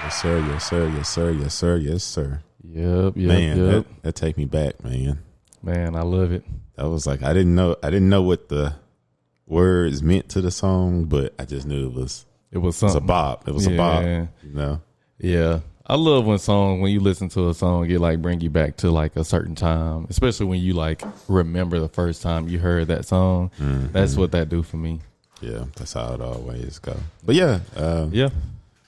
Yes, sir. Yes, sir. Yes, sir. Yes, sir. Yes, sir. Yep. Man, that take me back, man. Man, I love it. That was like I didn't know what the words meant to the song, but I just knew it was something. a bop. It was a bop. You know. Yeah. I love when you listen to a song, it like bring you back to like a certain time, especially when you like remember the first time you heard that song. Mm-hmm. That's what that do for me. Yeah, that's how it always go. But yeah. Yeah.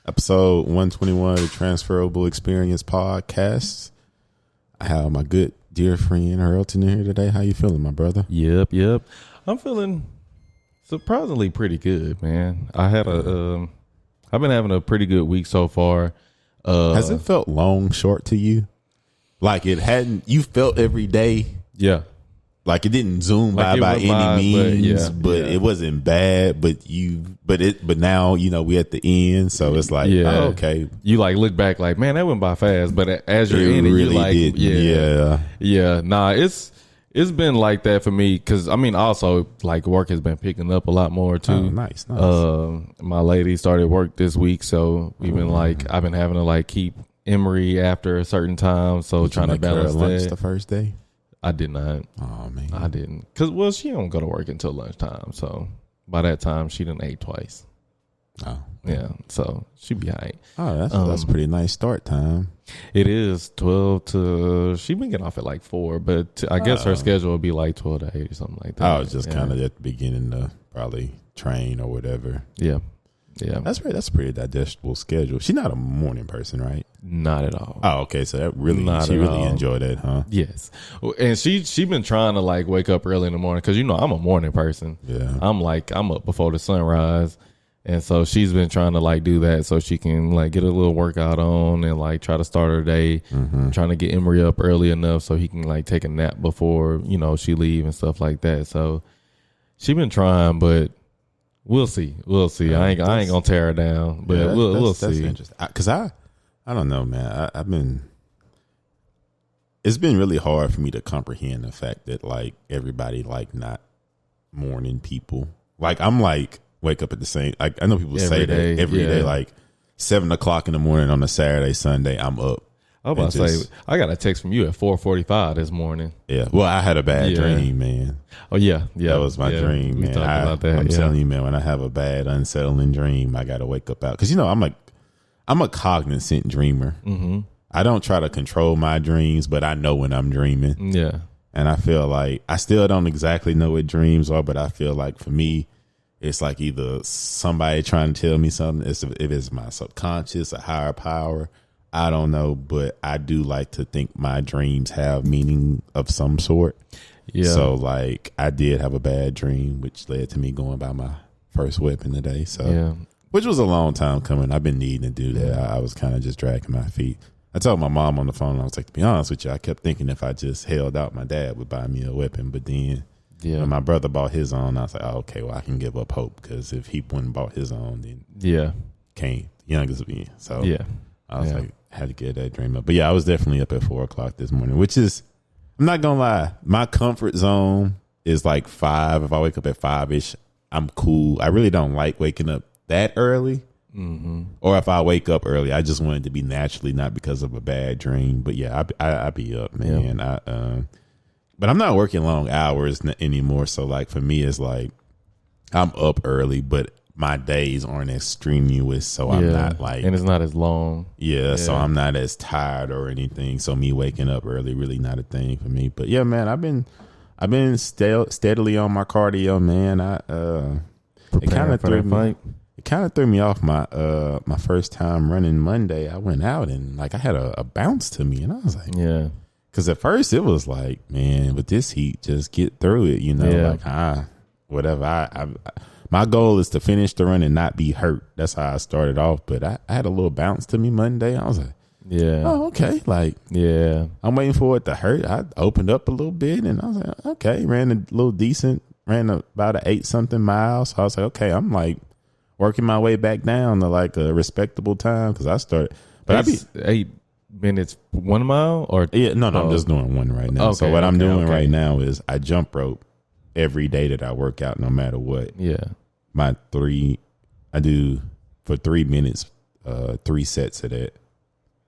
Episode 121 of the Transferable Experience podcast. I have my good dear friend Earlton in here today. How you feeling, my brother? Yep. I'm feeling surprisingly pretty good, man. I've been having a pretty good week so far. Has it felt long, short to you? Like it hadn't, you felt every day? Yeah. Like it didn't zoom by any means, but it wasn't bad. But now we at the end, so it's like, oh, okay. You like look back, like, man, that went by fast. But as you're in it, you like, yeah. Nah, it's been like that for me because I mean, also like work has been picking up a lot more too. Oh, nice. My lady started work this week, so we've been I've been having to like keep Emery after a certain time, so trying to balance that. Lunch the first day. I did not. Oh man, I didn't because she don't go to work until lunchtime. So by that time, she done ate twice. Oh yeah, so she be all right. Oh, that's a pretty nice start time. It is 12 to. She been getting off at like 4, but I guess her schedule will be like 12 to 8 or something like that. I was just kind of at the beginning to probably train or whatever. Yeah. That's a pretty digestible schedule. She's not a morning person, right? Not at all. Oh, okay. So that she really enjoyed it, huh? Yes. And she been trying to like wake up early in the morning because I'm a morning person. Yeah. I'm up before the sunrise, and so she's been trying to like do that so she can like get a little workout on and like try to start her day. Mm-hmm. Trying to get Emery up early enough so he can like take a nap before she leave and stuff like that. So she been trying, but. We'll see. I ain't gonna tear her down, but we'll see. That's interesting. Because I don't know, man. It's been really hard for me to comprehend the fact that like everybody like not morning people. Like I'm like wake up at the same. Like I know people say that every day, like 7 o'clock in the morning on a Saturday, Sunday, I'm up. I was about to say, I got a text from you at 4:45 this morning. Yeah. Well, I had a bad dream, man. Oh, yeah. That was my dream, man. We talked about that. I'm telling you, man, when I have a bad, unsettling dream, I got to wake up out. Because, I'm a cognizant dreamer. Mm-hmm. I don't try to control my dreams, but I know when I'm dreaming. Yeah. And I feel like I still don't exactly know what dreams are, but I feel like for me, it's like either somebody trying to tell me something. If it's my subconscious, a higher power, I don't know, but I do like to think my dreams have meaning of some sort. Yeah. So like I did have a bad dream, which led to me going by my first weapon today. So, which was a long time coming. I've been needing to do that. I was kind of just dragging my feet. I told my mom on the phone, I was like, to be honest with you, I kept thinking if I just held out, my dad would buy me a weapon. But then when my brother bought his own, I was like, oh, okay, well, I can give up hope because if he wouldn't bought his own, then can't youngest of me. So I was like, had to get that dream up. But yeah, I was definitely up at 4 o'clock this morning, which is, I'm not gonna lie, my comfort zone is like 5. If I wake up at 5-ish, I'm cool. I really don't like waking up that early. Mm-hmm. Or if I wake up early, I just want it to be naturally, not because of a bad dream. But yeah, I be up, man. Yeah. But I'm not working long hours anymore. So like for me, it's like I'm up early, but my days aren't as strenuous, so I'm not like, and it's not as long. Yeah, so I'm not as tired or anything. So me waking up early really not a thing for me. But yeah, man, I've been steadily on my cardio, man. It kind of threw me off my first time running Monday. I went out and like I had a bounce to me, and I was like, because at first it was like, man, with this heat, just get through it, like whatever. My goal is to finish the run and not be hurt. That's how I started off. But I had a little bounce to me Monday. I was like, oh, okay. Like, I'm waiting for it to hurt. I opened up a little bit and I was like, okay. Ran about 8-something miles. So I was like, okay, I'm like working my way back down to like a respectable time because I started. But 8 minutes, 1 mile or? No, I'm just doing one right now. Okay, so what I'm doing right now is I jump rope every day that I work out, no matter what. Yeah. I do for 3 minutes do 3 sets of that.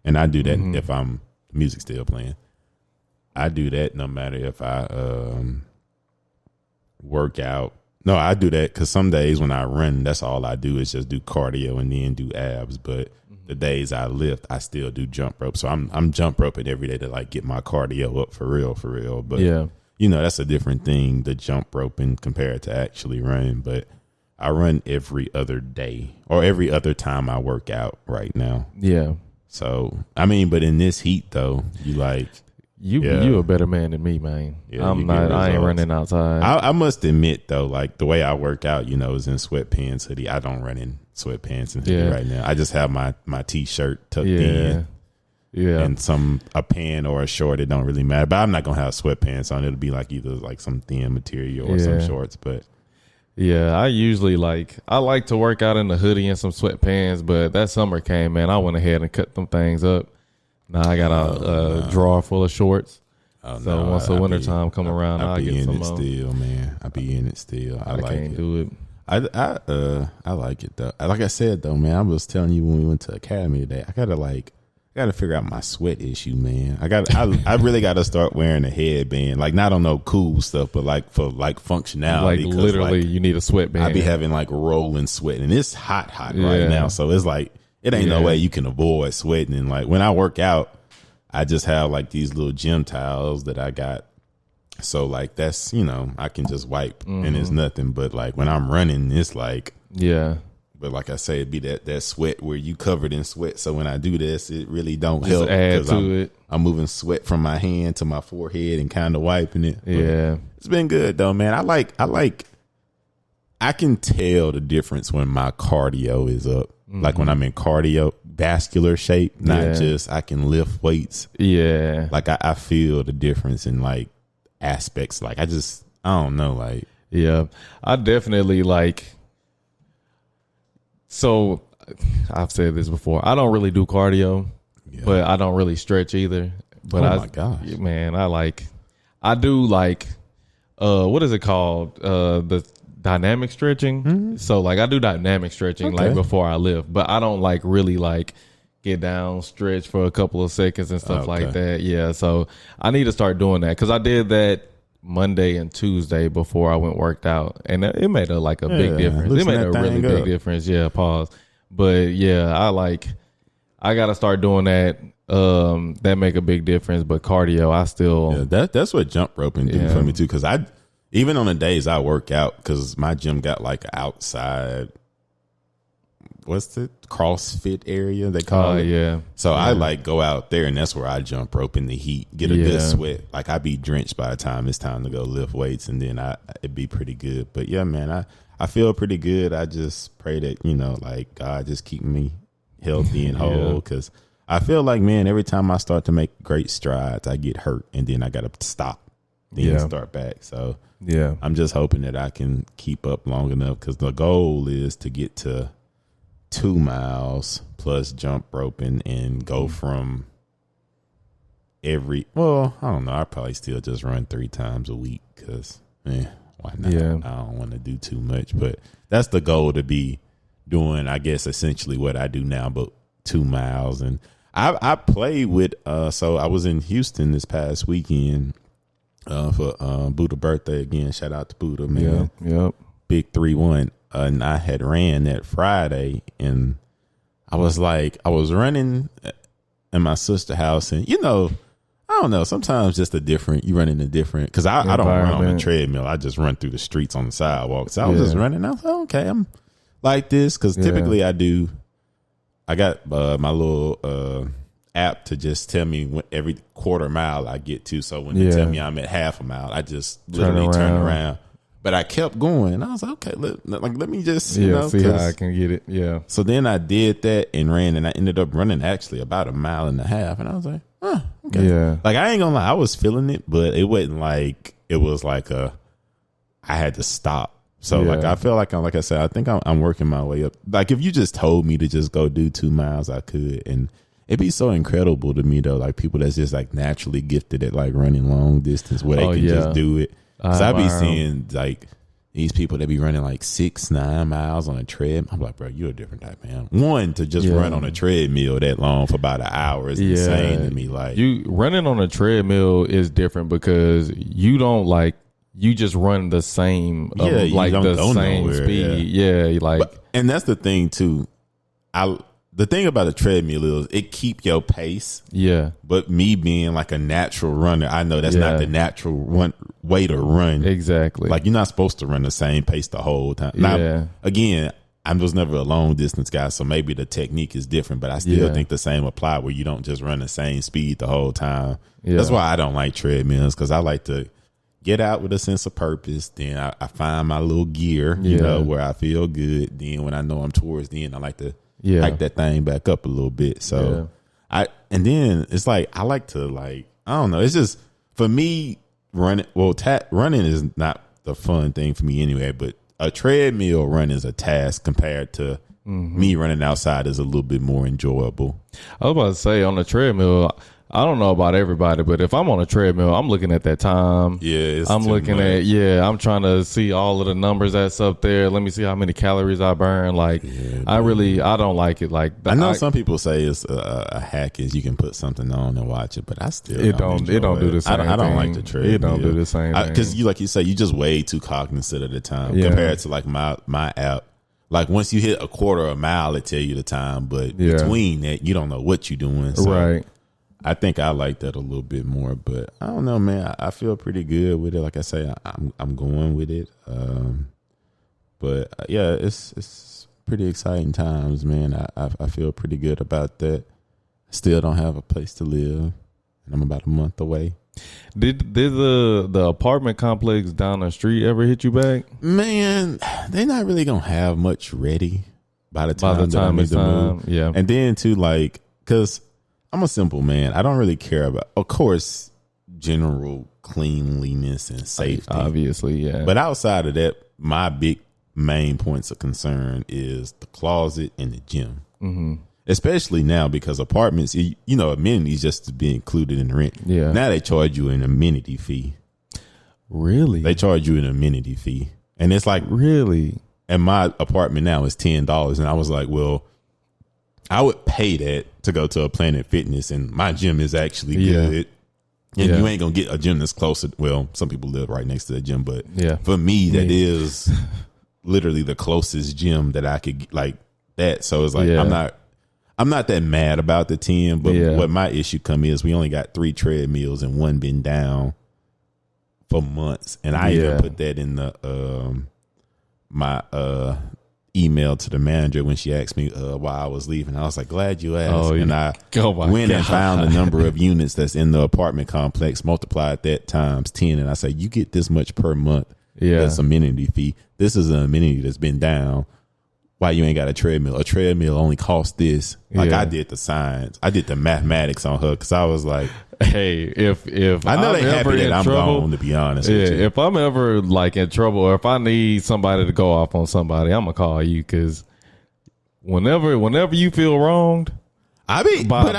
And I do that if I'm music still playing. I do that no matter if I work out. No, I do that because some days when I run, that's all I do is just do cardio and then do abs. But the days I lift, I still do jump rope. So I'm jump roping every day to like get my cardio up for real. But you know, that's a different thing, the jump roping compared to actually running. But I run every other day or every other time I work out right now. Yeah. So, I mean, but in this heat though, you a better man than me, man. Yeah, I ain't running outside. I must admit though, like the way I work out, you know, is in sweatpants, hoodie. I don't run in sweatpants and hoodie right now. I just have my t-shirt tucked in. Yeah. And a pant or a short, it don't really matter. But I'm not gonna have sweatpants on. It'll be like either like some thin material or some shorts. But yeah, I usually I like to work out in the hoodie and some sweatpants, but that summer came, man. I went ahead and cut them things up. Now I got a drawer full of shorts. So once the wintertime come around, I'll get some more. Still, man. I be in it still. I like can't it. do it. I like it though. Like I said though, man, I was telling you when we went to Academy today, I gotta figure out my sweat issue, man. I really gotta start wearing a headband, like not on no cool stuff, but like for like functionality. Like literally, you need a sweatband. I be having like rolling sweat, and it's hot right now, so it's like it ain't no way you can avoid sweating. And like when I work out, I just have like these little gym towels that I got. So like that's, you know, I can just wipe and it's nothing. But like when I'm running, it's like But like I say, it'd be that sweat where you covered in sweat. So when I do this, it really don't just help. Add to it. I'm moving sweat from my hand to my forehead and kind of wiping it. Yeah, it's been good though, man. I can tell the difference when my cardio is up. Like when I'm in cardiovascular shape, not just I can lift weights. Yeah, like I feel the difference in like aspects. Like I don't know. Like I definitely like. So I've said this before. I don't really do cardio, but I don't really stretch either. But my gosh, man, I do like what is it called? The dynamic stretching. So like I do dynamic stretching like before I lift, but I don't like really like get down, stretch for a couple of seconds and stuff like that. Yeah, so I need to start doing that because I did that Monday and Tuesday before I worked out, and it made a big difference. It made a really big difference. Yeah, pause. But yeah, I got to start doing that. That make a big difference. But cardio, I still that's what jump roping do for me too. Because even on the days I work out, because my gym got like an outside, what's the CrossFit area they call it? Yeah. So I like go out there, and that's where I jump rope in the heat, get a good sweat. Like I be drenched by the time it's time to go lift weights, and then it'd be pretty good. But yeah, man, I feel pretty good. I just pray that, you know, like God just keep me healthy and whole, because I feel like, man, every time I start to make great strides, I get hurt, and then I got to stop, then start back. So I'm just hoping that I can keep up long enough, because the goal is to get to 2 miles plus jump roping and go from I don't know, I probably still just run 3 times a week because why not? I don't want to do too much, but that's the goal, to be doing, I guess, essentially what I do now, but 2 miles. And I played with so I was in Houston this past weekend for Buddha birthday again. Shout out to Buddha, man. Big 3-1. And I had ran that Friday, and I was running in my sister's house, and you know, I don't know, sometimes just you run in a different, because I don't run on the treadmill. I just run through the streets on the sidewalk. So I was just running. I was like, okay, I'm like this, because typically I got my little app to just tell me every quarter mile I get to. So when they tell me I'm at half a mile, I just literally turn around. But I kept going. I was like, okay, let me just see how I can get it. Yeah. So then I did that and ran, and I ended up running actually about 1.5 miles, and I was like, okay. Yeah. Like I ain't gonna lie, I was feeling it, but it wasn't like it was like I had to stop. So like I feel like I said, I think I'm working my way up. Like if you just told me to just go do 2 miles, I could, and it'd be so incredible to me though, like people that's just like naturally gifted at like running long distance, where they can just do it. Cause I be seeing like these people that be running like 6-9 miles on a tread. I'm like, bro, you're a different type of man. One, to just run on a treadmill that long for about an hour is insane to me. Like, you running on a treadmill is different because you don't like, you just run the same, like the same nowhere, speed. Yeah, like, and that's the thing too. The thing about a treadmill is it keep your pace. Yeah. But me being like a natural runner, I know that's not the natural way to run. Exactly. Like, you're not supposed to run the same pace the whole time. Now, again, I was never a long distance guy, so maybe the technique is different, but I still think the same apply where you don't just run the same speed the whole time. Yeah. That's why I don't like treadmills, because I like to get out with a sense of purpose. Then I find my little gear, you know, where I feel good. Then when I know I'm towards the end, I like to hike that thing back up a little bit. So and then it's like, I like to, like, I don't know. It's just, for me, running is not the fun thing for me anyway, but a treadmill run is a task compared to me running outside is a little bit more enjoyable. I was about to say, on the treadmill, I don't know about everybody, but if I'm on a treadmill, I'm looking at that time. Yeah, I'm looking at, I'm trying to see all of the numbers that's up there. Let me see how many calories I burn. Like, I don't like it. Like, I know some people say it's a hack is you can put something on and watch it, but I still don't do the same thing. I don't like the treadmill. It don't do the same thing. Because like you say, you just way too cognizant of the time compared to like my app. Like, once you hit a quarter of a mile, it tell you the time, but between that, you don't know what you're doing. So right. I think I like that a little bit more, but I don't know, man. I feel pretty good with it. Like I say, I'm going with it. But yeah, it's pretty exciting times, man. I feel pretty good about that. Still don't have a place to live, and I'm about a month away. Did the apartment complex down the street ever hit you back? Man, they're not really gonna have much ready by the time it's time. Yeah, and then too, like, because I'm a simple man. I don't really care about, of course, general cleanliness and safety. Obviously, yeah. But outside of that, my big main points of concern is the closet and the gym. Mm-hmm. Especially now, because apartments, you know, amenities just to be included in the rent. Yeah. Now they charge you an amenity fee. Really? They charge you an amenity fee. And it's like, really? And my apartment now is $10. And I was like, well, I would pay that to go to a Planet Fitness, and my gym is actually good. And you ain't gonna get a gym that's closer. Well, some people live right next to the gym, but for me, that is literally the closest gym that I could like that. So it's like, I'm not that mad about the 10, but what my issue come is we only got 3 treadmills and one been down for months, and I even put that in the my email to the manager when she asked me why I was leaving. I was like, glad you asked. And I went and found the number of units that's in the apartment complex, multiplied that times 10, and I said, you get this much per month. That's amenity fee. This is an amenity that's been down. Why you ain't got a treadmill? A treadmill only costs this. Like, I did the science, I did the mathematics on her, because I was like, hey, if I know they happy that I'm gone, to be honest with you. If I'm ever like in trouble, or if I need somebody to go off on somebody, I'm gonna call you, because whenever you feel wronged, by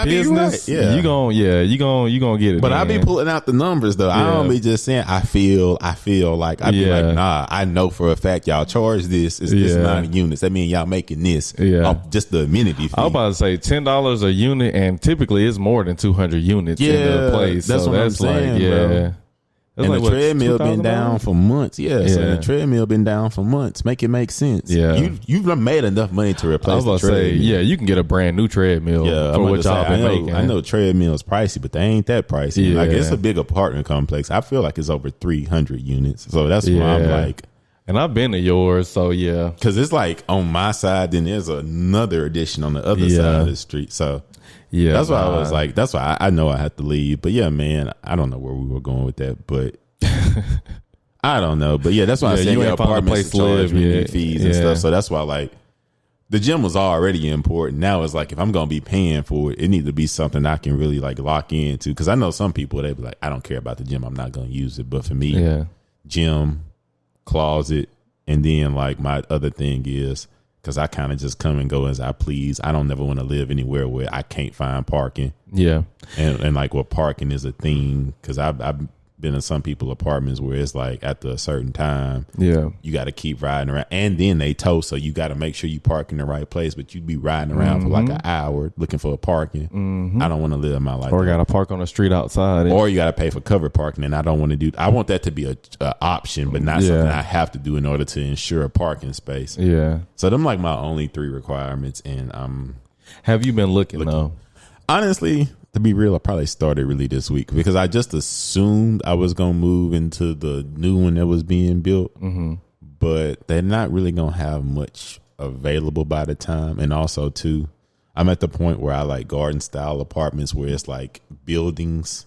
business, right. you gonna get it. But I be pulling out the numbers though. I don't be just saying I feel like I be like, nah, I know for a fact y'all charge this. It's this amount of units. That mean y'all making this off just the amenity fee. I was about to say $10 a unit, and typically it's more than 200 units in the place. That's so what that's I'm saying, like, bro. And the treadmill been down for months. So the treadmill been down for months. Make it make sense. You've made enough money to replace the treadmill. You can get a brand new treadmill for what y'all been making. I know treadmill's pricey, but they ain't that pricey. Like, it's a big apartment complex. I feel like it's over 300 units. So that's why I'm like. And I've been to yours, so because it's like on my side, then there's another addition on the other side of the street. So that's why I was like, that's why I know I had to leave. But man, I don't know where we were going with that, but I don't know. But that's why I said your apartments charge me fees and stuff. So that's why, like, the gym was already important. Now it's like, if I'm gonna be paying for it, it needs to be something I can really like lock into. Because I know some people, they be like, I don't care about the gym, I'm not gonna use it. But for me, gym, closet, and then like my other thing is, because I kind of just come and go as I please. I don't never want to live anywhere where I can't find parking. And like, parking is a thing, because been in some people apartments where it's like after a certain time, Yeah. you got to keep riding around, and then they tow, so you got to make sure you park in the right place. But you'd be riding around for like an hour looking for a parking. I don't want to live my life. Or got to park on the street outside. Or you got to pay for covered parking, and I don't want to do. I want that to be a option, but not something I have to do in order to ensure a parking space. Yeah. So them like my only 3 requirements, and Have you been looking though? Honestly, to be real, I probably started really this week because I just assumed I was gonna move into the new one that was being built, but they're not really gonna have much available by the time. And also, too, I'm at the point where I like garden style apartments where it's like buildings,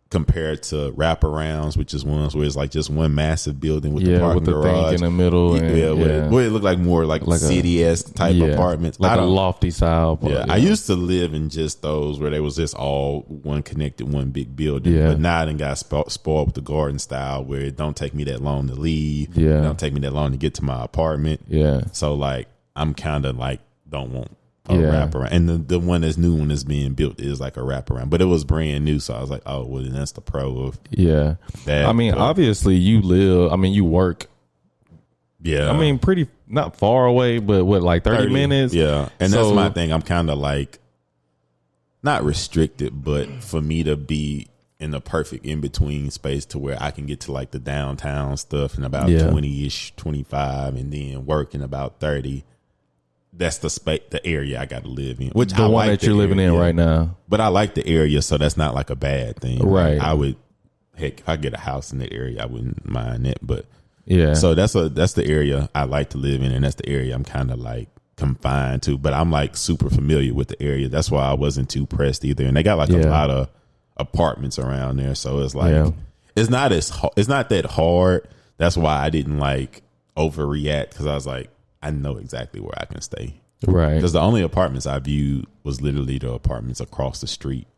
compared to wraparounds, which is ones where it's like just one massive building with the parking with the garage thing in the middle. Where it looked like more like city-esque type apartments, like a lofty style. I used to live in just those where they was just all one connected, one big building. But now I done got spoiled with the garden style where it don't take me that long to leave. It don't take me that long to get to my apartment. So like I'm kind of like don't want a wraparound, and the one that's new one that's being built is like a wraparound, but it was brand new, so I was like, oh well, then that's the pro of that. I mean, obviously you you work. I mean, pretty not far away, but what, like 30 minutes? Yeah, and that's my thing. I'm kind of like not restricted, but for me to be in the perfect in between space to where I can get to like the downtown stuff in about 20-ish, 25, and then work in about 30. That's the space, the area I got to live in. Which the I one like that you're living in right now. But I like the area, so that's not like a bad thing. Right. I would, heck, if I get a house in that area, I wouldn't mind it. But so that's the area I like to live in, and that's the area I'm kind of like confined to. But I'm like super familiar with the area. That's why I wasn't too pressed either. And they got like a lot of apartments around there, so it's like it's not that hard. That's why I didn't like overreact, because I was like, I know exactly where I can stay. Right. Because the only apartments I viewed was literally the apartments across the street.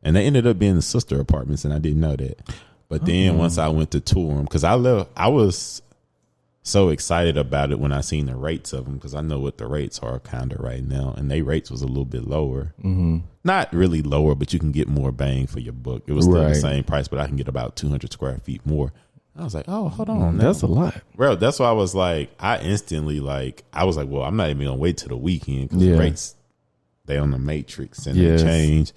And they ended up being the sister apartments, and I didn't know that. But then once I went to tour them, because I was so excited about it when I seen the rates of them, because I know what the rates are kind of right now. And they rates was a little bit lower. Not really lower, but you can get more bang for your buck. It was still the same price, but I can get about 200 square feet more. I was like, oh, hold on. That's a lot. Bro, that's why I was like, I instantly like, I was like, well, I'm not even going to wait till the weekend, because the rates, they on the matrix and they change.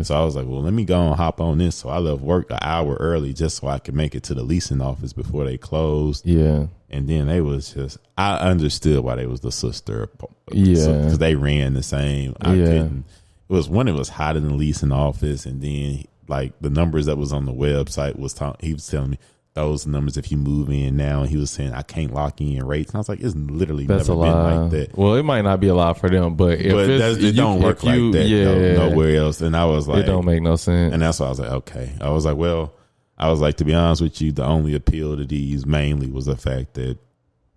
So I was like, well, let me go and hop on this. So I left work an hour early just so I could make it to the leasing office before they closed. And then they was just, I understood why they was the sister. Because they ran the same. I couldn't. It was one, it was hot in the leasing office. And then like the numbers that was on the website he was telling me, those numbers if you move in now, and he was saying I can't lock in rates, and I was like, it's literally never been like that. Well, it might not be a lot for them, but it don't work like that nowhere else. And I was like, it don't make no sense. And that's why I was like, okay. I was like, well, to be honest with you, the only appeal to these mainly was the fact that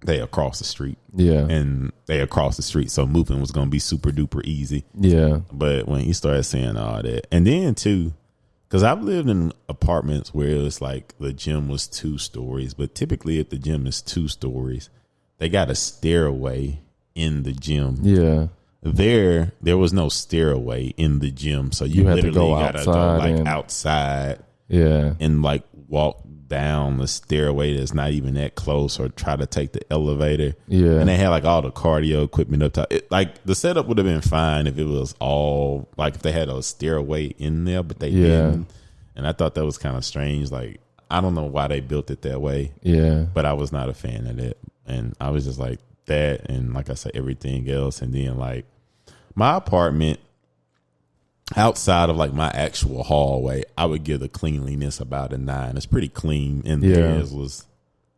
they across the street. And they across the street, so moving was gonna be super duper easy. But when he started saying all that, and then too, because I've lived in apartments where it's like the gym was 2 stories, but typically if the gym is 2 stories, they got a stairway in the gym. There was no stairway in the gym, so you had literally to go gotta go like outside, and like walk down the stairway that's not even that close, or try to take the elevator. And they had like all the cardio equipment up top. Like the setup would have been fine if it was all like if they had a stairway in there, but they didn't. And I thought that was kind of strange. Like I don't know why they built it that way. But I was not a fan of it. And I was just like that, and like I said, everything else. And then like my apartment, outside of like my actual hallway, I would give the cleanliness about a 9. It's pretty clean, and theirs was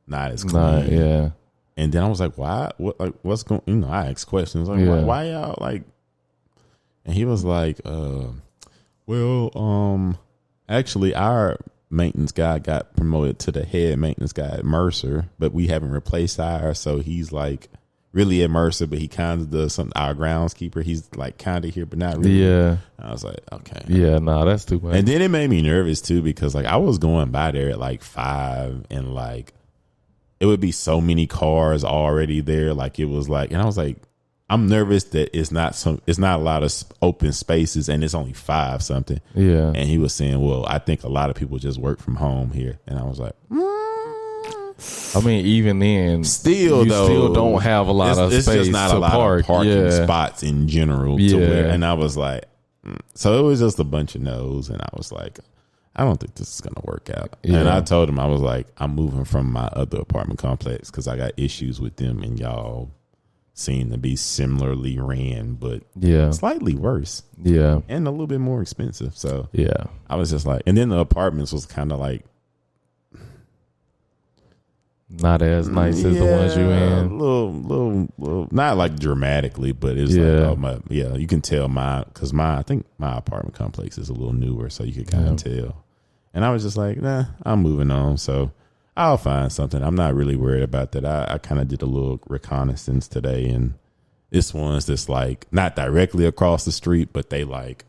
not as clean. And then I was like, why? What? Like, what's going? I asked questions like, why y'all like? And he was like, well, actually, our maintenance guy got promoted to the head maintenance guy at Mercer, but we haven't replaced ours, so he's like really at Mercer, but he kind of does something. Our groundskeeper, he's like kind of here, but not really. I was like, okay. That's too much. And then it made me nervous too, because like I was going by there at like 5, and like it would be so many cars already there. Like it was like, and I was like, I'm nervous that it's not a lot of open spaces and it's only 5 something. Yeah. And he was saying, well, I think a lot of people just work from home here. And I was like, I mean, even then, you still don't have a lot of space. It's just not a lot of parking spots in general. And I was like, so it was just a bunch of no's. And I was like, I don't think this is going to work out. Yeah. And I told him, I was like, I'm moving from my other apartment complex because I got issues with them and y'all seem to be similarly ran, but slightly worse. Yeah. And a little bit more expensive. So yeah, I was just like, and then the apartments was kind of like, not as nice as the ones you in. Little, not like dramatically, but it's like, you can tell because I think my apartment complex is a little newer, so you could kind of tell. And I was just like, nah, I'm moving on. So I'll find something. I'm not really worried about that. I kind of did a little reconnaissance today, and this one's just like not directly across the street, but they like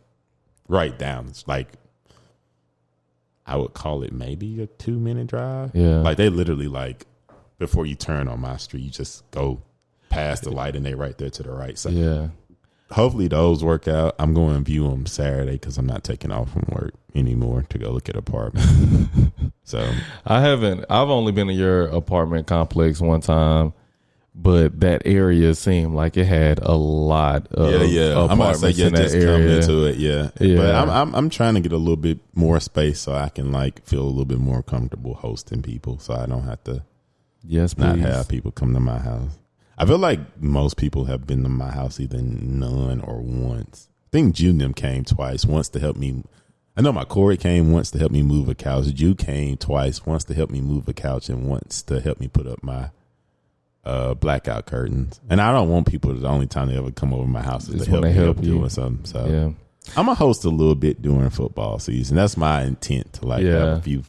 right down. It's like, I would call it maybe a 2-minute drive. Yeah. Like they literally like, before you turn on my street, you just go past the light and they right there to the right. So yeah, hopefully those work out. I'm going to view them Saturday because I'm not taking off from work anymore to go look at apartments. So I've only been in your apartment complex one time, but that area seemed like it had a lot of apartments in that area. Into it, yeah. But I'm trying to get a little bit more space so I can like feel a little bit more comfortable hosting people, so I don't have to not have people come to my house. I feel like most people have been to my house either none or once. I think June came twice, once to help me. I know my Corey came once to help me move a couch. Ju came twice, once to help me move a couch and once to help me put up my blackout curtains. And I don't want people, the only time they ever come over my house is to help me doing something. So I'm going to host a little bit during football season. That's my intent, to like have a few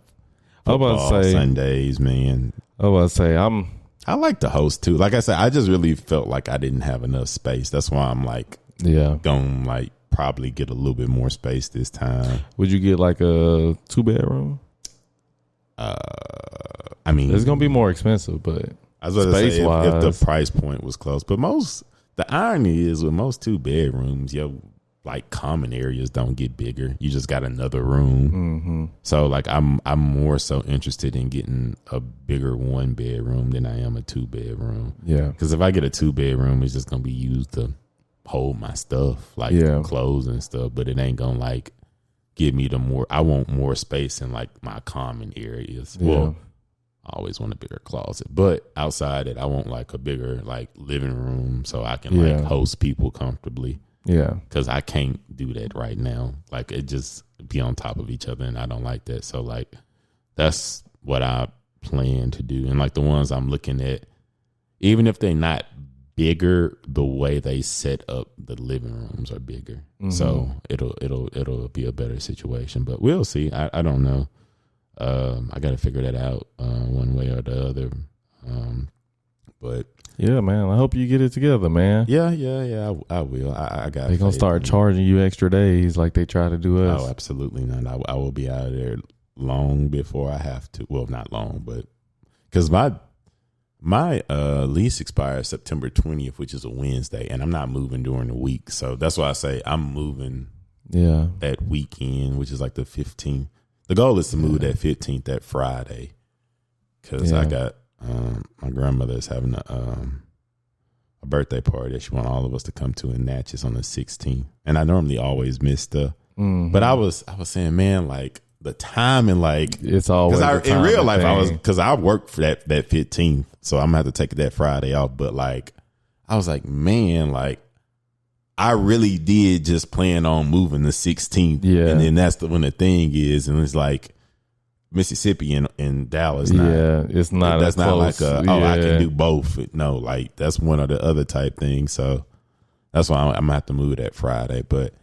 football Sundays, man. I like to host too. Like I said, I just really felt like I didn't have enough space. That's why I'm like, gonna like probably get a little bit more space this time. Would you get like a 2-bedroom? I mean, it's gonna be more expensive, but I was space wise, if the price point was close. But the irony is with most 2-bedrooms, like common areas don't get bigger. You just got another room. Mm-hmm. So like I'm more so interested in getting a bigger 1-bedroom than I am a 2-bedroom. Yeah. Because if I get a 2-bedroom, it's just gonna be used to hold my stuff, like clothes and stuff. But it ain't gonna like give me I want more space in like my common areas. Yeah. Well, I always want a bigger closet, but outside it, I want like a bigger like living room so I can like host people comfortably. Yeah, because I can't do that right now. Like it just be on top of each other, and I don't like that. So like that's what I plan to do. And like the ones I'm looking at, even if they're not bigger, the way they set up the living rooms are bigger. Mm-hmm. So it'll be a better situation. But we'll see. I don't know. I got to figure that out one way or the other. But yeah, man, I hope you get it together, man. Yeah, I will. I got. They're gonna start charging you extra days like they try to do us. Oh, absolutely not. I will be out of there long before I have to. Well, not long, but because my lease expires September 20th, which is a Wednesday, and I'm not moving during the week. So that's why I say I'm moving. Yeah, that weekend, which is like the 15th. The goal is to move that 15th, that Friday, because I got. My grandmother is having a birthday party that she wants all of us to come to in Natchez on the 16th, and I normally always miss stuff. Mm-hmm. But I was saying, man, like the time and like it's always in real life because I work for that 15th, so I'm gonna have to take that Friday off. But like I was like, man, like I really did just plan on moving the 16th, and then that's when the thing is, and it's like. Mississippi and Dallas. It's not. That's not like I can do both. No, like that's one or the other type thing. So that's why I'm gonna have to move that Friday. But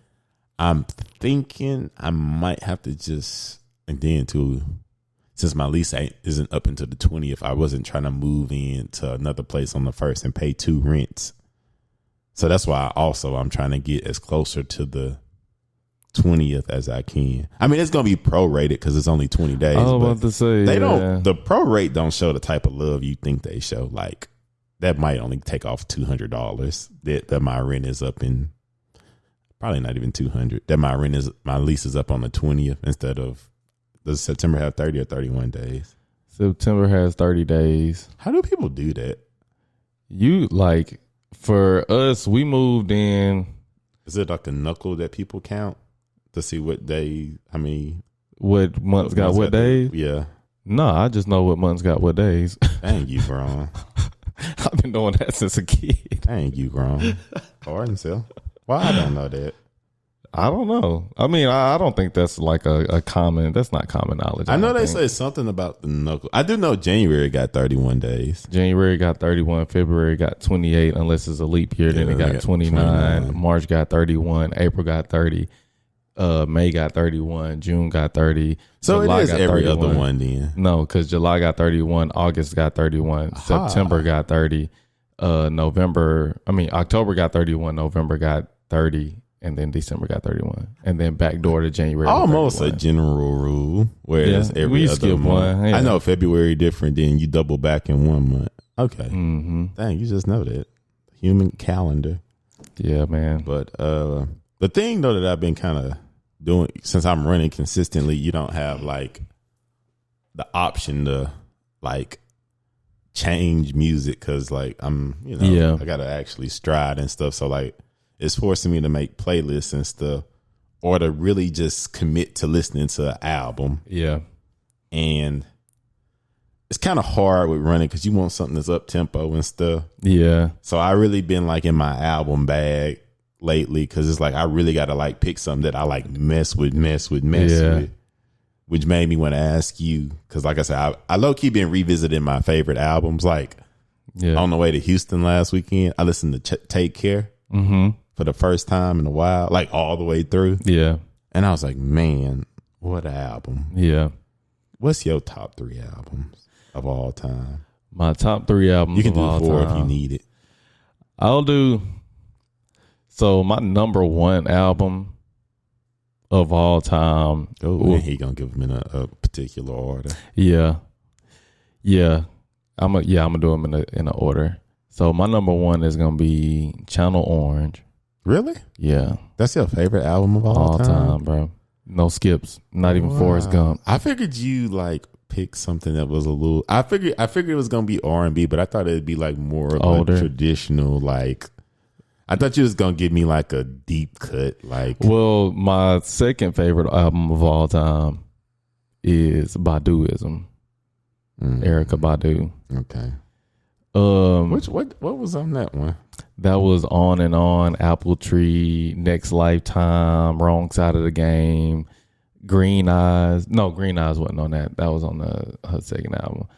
I'm thinking I might have to just and then too, since my lease isn't up until the 20th, I wasn't trying to move into another place on the 1st and pay 2 rents. So that's why I'm trying to get as closer to the 20th as I can. I mean, it's gonna be prorated because it's only 20 days. I was about to say they don't. The prorate don't show the type of love you think they show. Like that might only take off $200. That my rent is up in probably not even 200. That my lease is up on the 20th instead of, does September have 30 or 31 days? September has 30 days. How do people do that? You like, for us, we moved in. Is it like a knuckle that people count to see what day? I mean, what months got what days? Yeah. No, I just know what months got what days. Dang, you grown. I've been doing that since a kid. Dang, you grown. Pardon, self. Why I don't know that? I don't know. I mean, I don't think that's like a common. That's not common knowledge. I know they say something about the knuckle. I do know January got 31 days. January got 31. February got 28, unless it's a leap year. Then it got 29. March got 31. April got 30. May got 31. June got 30. So July it is got every 31. other one then. No, because July got 31. August got 31. Aha. September got 30. October got 31. November got 30. And then December got 31. And then backdoor to January. Almost a general rule where it's every other skip month. one. Yeah. I know February different, then you double back in 1 month. Okay. Mm-hmm. Dang, you just know that. Human calendar. Yeah, man. But the thing, though, that I've been kind of doing, since I'm running consistently, you don't have, like, the option to, like, change music because, like, I'm, I got to actually stride and stuff. So, like, it's forcing me to make playlists and stuff, or to really just commit to listening to an album. Yeah. And it's kind of hard with running because you want something that's up tempo and stuff. Yeah. So I really been like in my album bag lately because it's like I really got to like pick something that I like mess with, which made me want to ask you because, like I said, I low key been revisiting my favorite albums. Like on the way to Houston last weekend, I listened to Take Care. Mm-hmm. For the first time in a while, like all the way through. Yeah. And I was like, man, what an album. Yeah. What's your top 3 albums of all time? My top 3 albums you can of do all 4 time. if you need it. I'll do. So my number 1 album of all time. Oh, and he gonna give them in a particular order. Yeah. Yeah. I'm gonna do them in a order. So my number 1 is gonna be Channel Orange. Really? Yeah. That's your favorite album of all time, bro. No skips. Not even Forrest Gump. I figured you like pick something that was a little. I figured it was gonna be R&B, but I thought it'd be like more of older, a traditional like. I thought you was gonna give me like a deep cut, like. Well, my second favorite album of all time is Baduism. Erykah Badu. Okay. What was on that one? That was On and On, Apple Tree, Next Lifetime, Wrong Side of the Game, Green Eyes. No, Green Eyes wasn't on that. That was on her second album.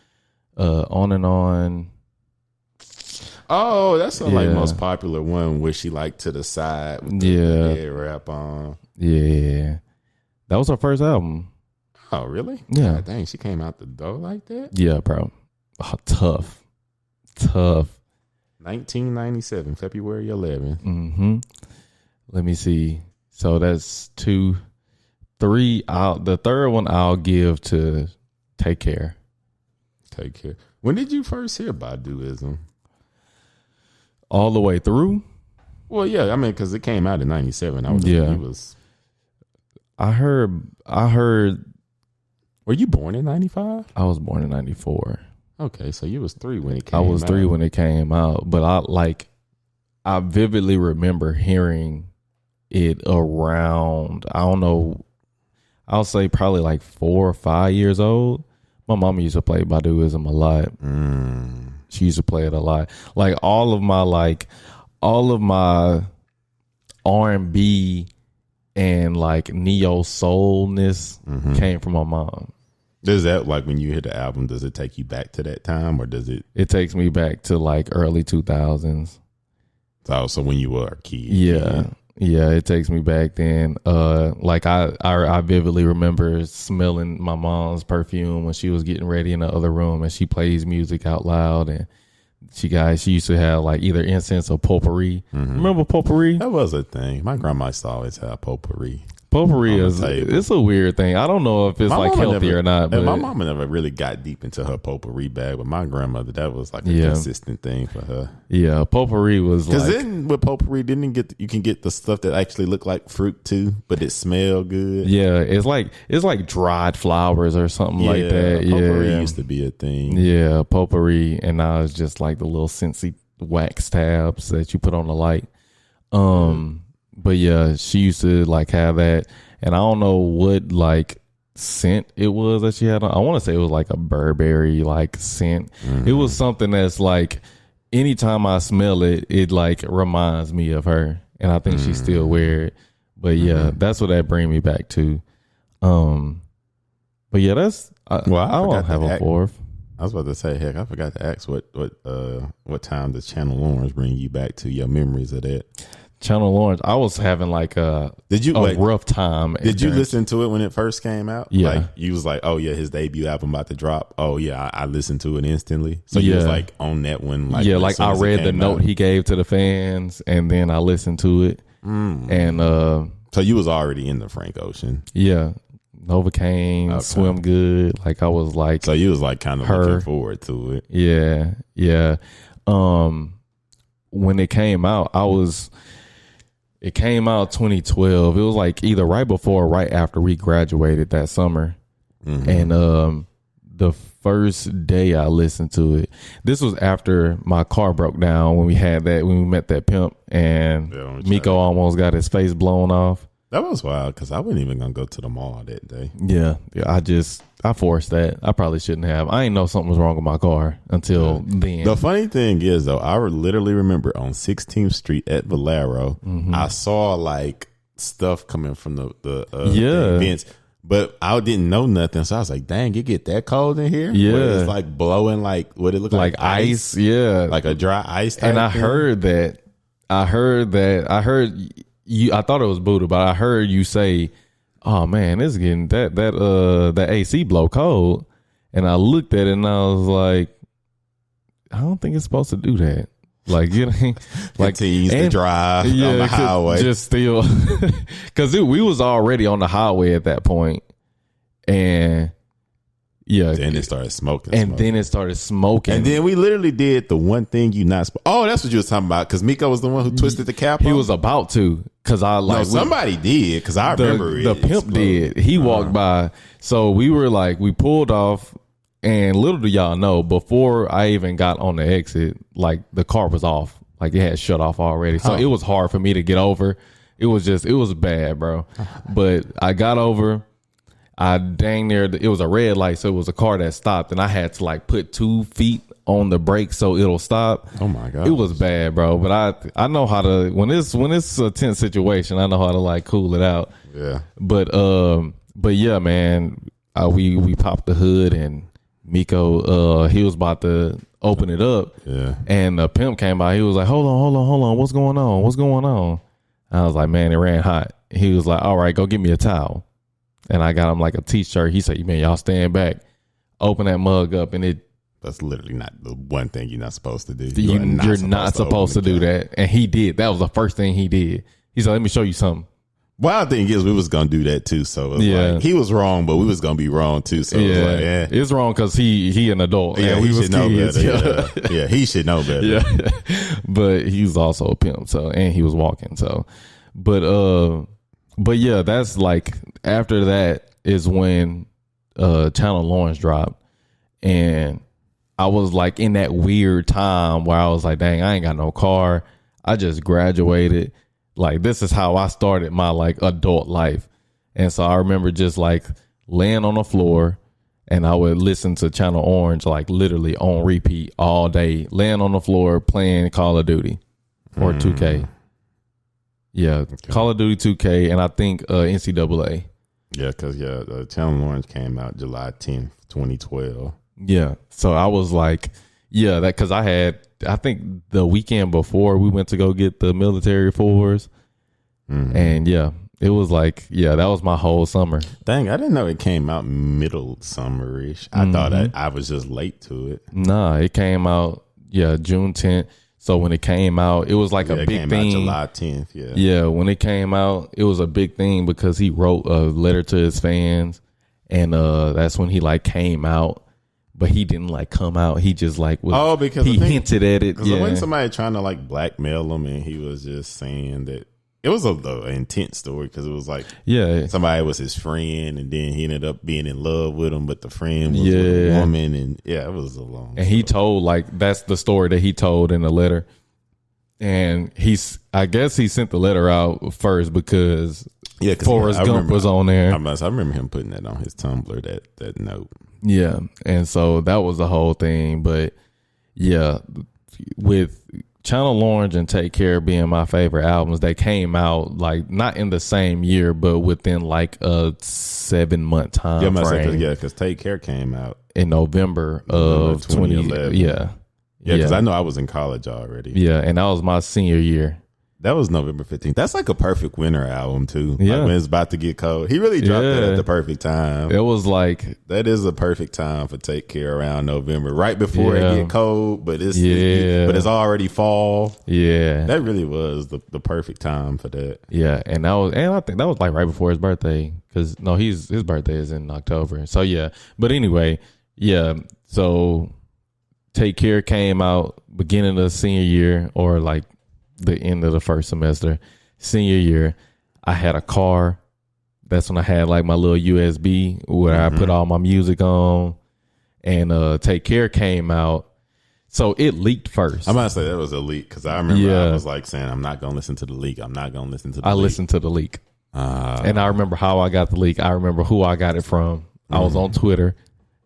On and On. Oh, that's the like most popular one where she like to the side with the head wrap on. Yeah. That was her first album. Oh, really? Yeah. God, dang, she came out the door like that? Yeah, bro. Oh, tough. 1997, February 11th. Mm-hmm. Let me see. So that's 2, 3. The third one I'll give to Take Care. Take Care. When did you first hear Baduism? All the way through? Well, yeah. I mean, because it came out in 97. I heard. Were you born in 95? I was born in 94. Okay, so you was 3 when it came out. I was 3 when it came out, but I vividly remember hearing it around, I don't know, I'll say probably like 4 or 5 years old. My mama used to play Baduism a lot. She used to play it a lot. Like all of my R&B and like neo soulness came from my mom. Does that, like, when you hear the album, does it take you back to that time, or does it? It takes me back to like early 2000s. So when you were a kid. Yeah, it takes me back then. Like I vividly remember smelling my mom's perfume when she was getting ready in the other room, and she plays music out loud, and she used to have like either incense or potpourri. Remember potpourri? That was a thing. My grandma used to always have potpourri. Potpourri it's a weird thing. I don't know if it's like healthy or not. But my mama never really got deep into her potpourri bag, but my grandmother, that was like a consistent thing for her. Yeah, potpourri was because then with potpourri, you can get the stuff that actually look like fruit too, but it smell good. Yeah, it's like dried flowers or something like that. Potpourri used to be a thing. Yeah, potpourri, and now it's just like the little scentsy wax tabs that you put on the light. But yeah, she used to like have that, and I don't know what like scent it was that she had on. I want to say it was like a Burberry like scent. It was something that's like anytime I smell it, it like reminds me of her, and I think she still wear it. But yeah, that's what that bring me back to. But yeah, that's I don't have a fourth. I was about to say, heck, I forgot to ask what time does Channel Orange bring you back to your memories of that? Channel Orange, I was having like a rough time. Did you listen to it when it first came out? Yeah. Like you was like, oh yeah, his debut album about to drop. Oh yeah, I listened to it instantly. So you was like on that one. Like, yeah, like I read the note he gave to the fans, and then I listened to it. And so you was already in the Frank Ocean. Yeah. Novocaine, Swim Good. Like I was like, so you was like kind of looking forward to it. Yeah. When it came out, it came out 2012. It was like either right before or right after we graduated that summer. And the first day I listened to it, this was after my car broke down when we met that pimp, and Miko almost got his face blown off. That was wild because I wasn't even gonna go to the mall that day. Yeah, I forced that. I probably shouldn't have. I didn't know something was wrong with my car until then. The funny thing is, though, I literally remember on 16th Street at Valero, I saw like stuff coming from the events, but I didn't know nothing. So I was like, "Dang, it get that cold in here?" Yeah, where it's like blowing like what it looked like ice. Yeah, like a dry ice. And I heard that. I heard you. I thought it was Buddha, but I heard you say, "Oh man, it's getting that AC blow cold." And I looked at it and I was like, "I don't think it's supposed to do that." Like, you know, like tease the drive on the highway, just still because we was already on the highway at that point, and then it started smoking, then it started smoking, and then we literally did the one thing you not. Oh, that's what you was talking about because Miko was the one who twisted the cap. He was about to because somebody did because I remember the pimp did. He walked by, so we were like we pulled off. And little do y'all know, before I even got on the exit, like the car was off. Like it had shut off already. So it was hard for me to get over. It was bad, bro. But I got over. It was a red light. So it was a car that stopped. And I had to like put 2 feet on the brake so it'll stop. Oh my God. It was bad, bro. But I know how to, when it's a tense situation, I know how to like cool it out. Yeah. But yeah, man, we popped the hood and Miko, he was about to open it up, and the pimp came by. He was like, hold on, what's going on? I was like, man, it ran hot. He was like, all right, go get me a towel. And I got him like a t-shirt. He said, man, y'all stand back, open that mug up, and that's literally not the one thing you're not supposed to do. You're not supposed to do that. And he did. That was the first thing he did. He said, let me show you something. Wild thing is we was gonna do that too, so it was like, he was wrong, but we was gonna be wrong too. So it was like, it's wrong because he an adult. Yeah, he should know better. Yeah, he should know better. Yeah, but he was also a pimp. So and he was walking. So, but yeah, that's like after that is when Channel Orange dropped, and I was like in that weird time where I was like, dang, I ain't got no car. I just graduated. Like, this is how I started my like adult life. And so I remember just like laying on the floor and I would listen to Channel Orange, like literally on repeat all day, laying on the floor, playing Call of Duty or 2K. Yeah. Okay. Call of Duty 2K. And I think NCAA. Yeah. Cause Channel Orange came out July 10th, 2012. Yeah. So I was like, that cause I think the weekend before we went to go get the military fours. And it was like, that was my whole summer. Dang, I didn't know it came out middle summerish. I thought I was just late to it. Nah, it came out, June 10th. So when it came out, it was like a it big came thing. out July 10th. Yeah. Yeah, when it came out, it was a big thing because he wrote a letter to his fans, and that's when he like came out, but he didn't like come out. He just like was, because he hinted at it. Because Yeah, when somebody trying to like blackmail him, and he was just saying that it was an intense story because it was like somebody was his friend, and then he ended up being in love with him, but the friend was with a woman, and it was a long. And he told like that's the story that he told in the letter, and I guess he sent the letter out first because Forrest Gump was on there. I remember him putting that on his Tumblr, that note. Yeah, and so that was the whole thing. But yeah, with Channel Orange and Take Care being my favorite albums, they came out like not in the same year, but within like a 7-month time frame. Because Take Care came out in November of 2011. Yeah, because I know I was in college already. Yeah, and that was my senior year. That was November 15th. That's like a perfect winter album too. Yeah. Like when it's about to get cold. He really dropped that at the perfect time. It was like, that is a perfect time for Take Care around November, right before it get cold, but it's already fall. Yeah. That really was the perfect time for that. Yeah. And I think that was like right before his birthday. Cause no, his birthday is in October. So yeah. But anyway, yeah. So Take Care came out beginning of senior year, or like the end of the first semester. Senior year, I had a car. That's when I had like my little USB where I put all my music on. And Take Care came out, so it leaked first. I'm about to say that was a leak because I remember I was like saying, I'm not gonna listen to the leak. I'm not gonna listen to the leak. I listened to the leak, and I remember how I got the leak. I remember who I got it from. I was on Twitter,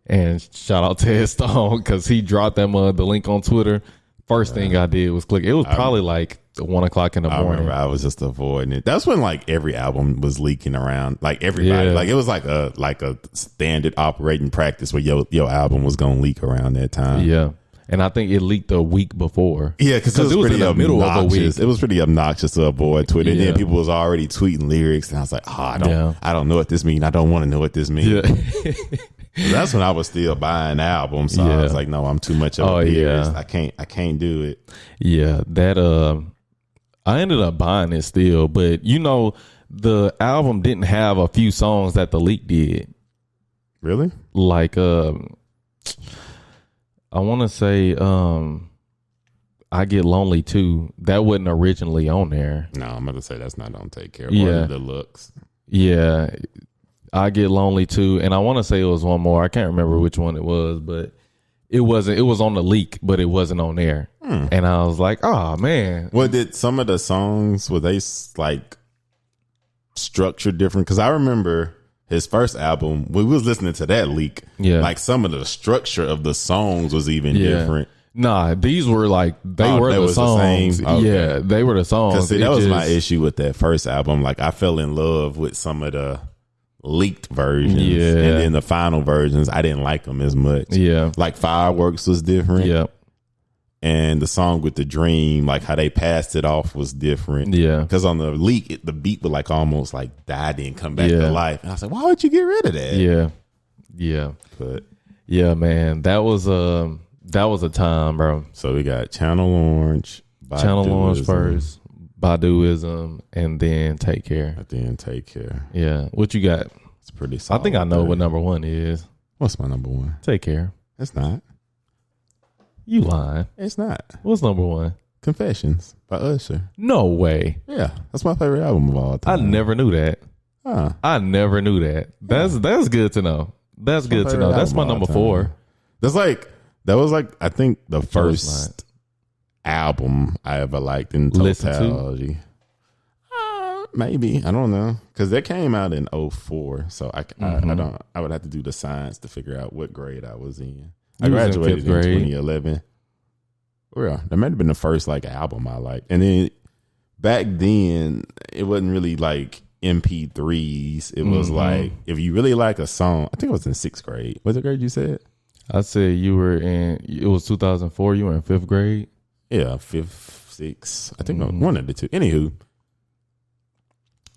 and shout out to Ted Stone because he dropped them the link on Twitter. First thing I did was click. It was probably like 1 o'clock in the morning. I remember I was just avoiding it. That's when like every album was leaking around. Like everybody, like it was like a standard operating practice where your album was gonna leak around that time. Yeah, and I think it leaked a week before. Yeah, because it was in the middle of a week. It was pretty obnoxious to avoid Twitter. And then people was already tweeting lyrics, and I was like, I don't know what this means. I don't want to know what this means. Yeah. That's when I was still buying albums, so I was like, "No, I'm too much of a purist. I can't do it." Yeah, that I ended up buying it still, but the album didn't have a few songs that the leak did. Really? Like, I want to say, "I Get Lonely Too." That wasn't originally on there. No, I'm gonna say that's not on Take Care. Or the looks. Yeah. I Get Lonely Too, and I want to say it was one more. I can't remember which one it was, but it wasn't. It was on the leak, but it wasn't on there. And I was like, "Oh man!" Well, did some of the songs were they like structured different? Because I remember his first album. We was listening to that leak. Yeah, like some of the structure of the songs was even different. Nah, these were like they were the songs. Okay. Yeah, they were the songs. Because that was my issue with that first album. Like I fell in love with some of the leaked versions, and then the final versions I didn't like them as much. Yeah, like Fireworks was different. Yeah, and the song with the dream, like how they passed it off, was different. Yeah, because on the leak, the beat would like almost like die and come back to life. And I was like, why would you get rid of that? Yeah. But yeah, man, that was a time, bro. So we got Channel Orange first. Baduism, and then Take Care. Yeah. What you got? It's pretty solid. I think I know what number one is. What's my number one? Take Care. It's not. You lying. It's not. What's number one? Confessions by Usher. No way. Yeah. That's my favorite album of all time. I never knew that. I never knew that. That's good to know. That's good to know. That's my number 4. That was like I think the first album I ever liked in totality. Maybe, I don't know, because that came out in 2004, so I would have to do the science to figure out what grade I was in. I graduated in 2011. Yeah, that might have been the first like album I liked, and then back then it wasn't really like MP3s. It was like if you really like a song. I think it was in 6th grade. What grade you said? I said you were in. It was 2004. You were in 5th grade. Yeah, 5th, 6th. I think one of the two. Anywho,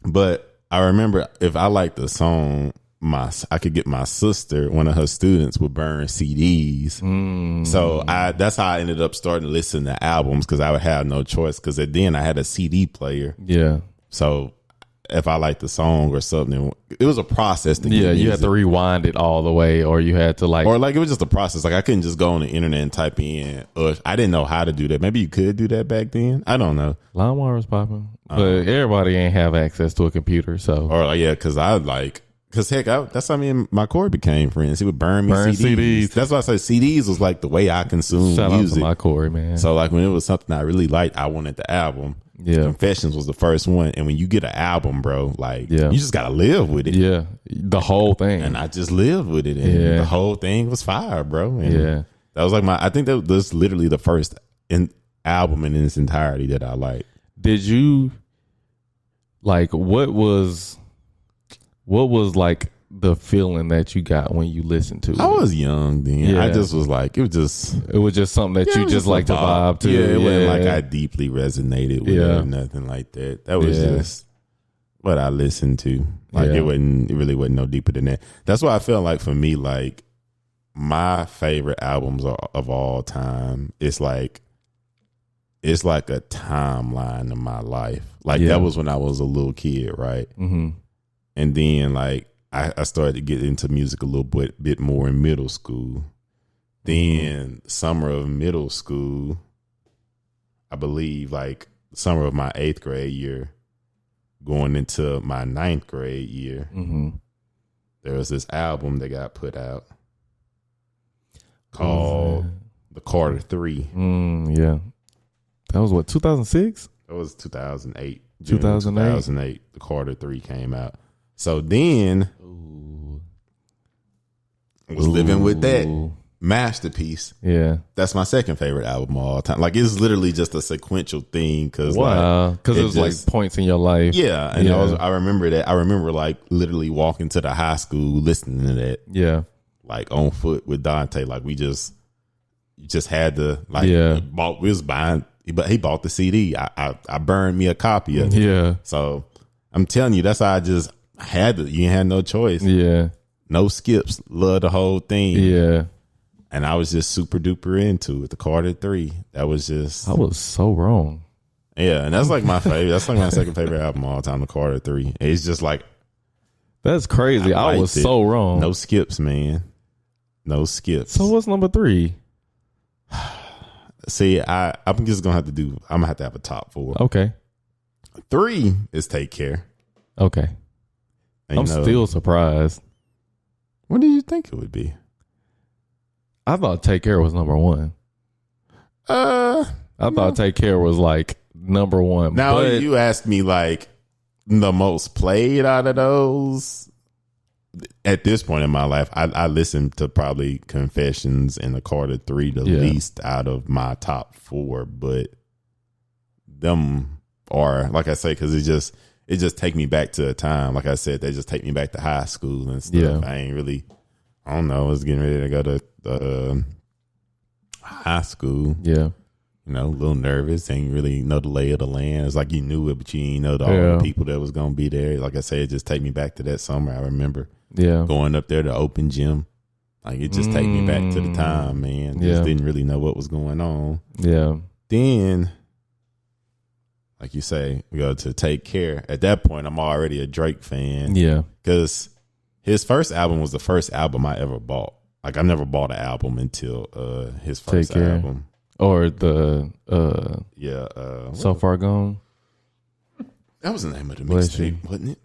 but I remember if I liked the song, I could get my sister, one of her students, would burn CDs. So that's how I ended up starting to listen to albums, because I would have no choice. Because then I had a CD player. Yeah. So if I liked the song or something, it was a process to get music. You had to rewind it all the way, or you had to it was just a process. Like I couldn't just go on the internet and type in. I didn't know how to do that. Maybe you could do that back then. I don't know. LimeWire was popping, but everybody ain't have access to a computer. So because heck, that's how me and my Corey became friends. He would burn me CDs. That's why I say CDs was like the way I consumed Shout music. out to my Corey, man. So like when it was something I really liked, I wanted the album. Yeah. Confessions was the first one. And when you get an album, bro, you just got to live with it. Yeah. The whole thing. And I just lived with it. And the whole thing was fire, bro. And that was like I think that was literally the first album in its entirety that I liked. Did you, what was like the feeling that you got when you listened to it? I was young then. Yeah. I just was like, it was just something that you just like to vibe to. Yeah, it wasn't like I deeply resonated with it or nothing like that. That was just what I listened to. Like it really wasn't no deeper than that. That's why I felt like for me, like my favorite albums of all time, it's like a timeline of my life. Like that was when I was a little kid, right? Mm-hmm. And then like I started to get into music a little bit more in middle school. Then summer of middle school, I believe like summer of my 8th grade year, going into my 9th grade year, there was this album that got put out called The Carter 3. Yeah. That was what, 2006? That was 2008. 2008. The Carter 3 came out. So then I was living with that masterpiece. Yeah. That's my second favorite album of all time. Like it's literally just a sequential thing because it was like points in your life. Yeah. And I remember that. I remember like literally walking to the high school listening to that. Yeah. Like on foot with Dante. Like we just had to we was buying, but he bought the CD. I burned me a copy of it. Yeah. So I'm telling you, that's how I just had to. You had no choice. Yeah. No skips. Love the whole thing. Yeah. And I was just super duper into it. The Carter 3. That was just. I was so wrong. Yeah. And that's like my favorite. That's like my second favorite album of all time, The Carter 3. It's just like. That's crazy. I was so wrong. No skips, man. No skips. So what's number 3? See, I'm just going to have to have a top 4. Okay. 3 is Take Care. Okay. And I'm still surprised. What did you think it would be? I thought Take Care was number 1. I thought Take Care was like number 1. Now you asked me like the most played out of those. At this point in my life, I listened to probably Confessions and The Carter 3 the least out of my top 4, but them are, like I say, because it just take me back to a time. Like I said, they just take me back to high school and stuff. Yeah. I don't know, I was getting ready to go to high school. Yeah. You know, a little nervous, ain't really know the lay of the land. It's like you knew it, but you ain't know all the people that was going to be there. Like I said, it just take me back to that summer. I remember going up there to open gym. Like it just take me back to the time, man. Just didn't really know what was going on. Yeah. Then, like you say, we go to Take Care. At that point, I'm already a Drake fan. Yeah. Because his first album was the first album I ever bought. Like I never bought an album until his first album. Or the So Far Gone. That was the name of the mixtape, wasn't it?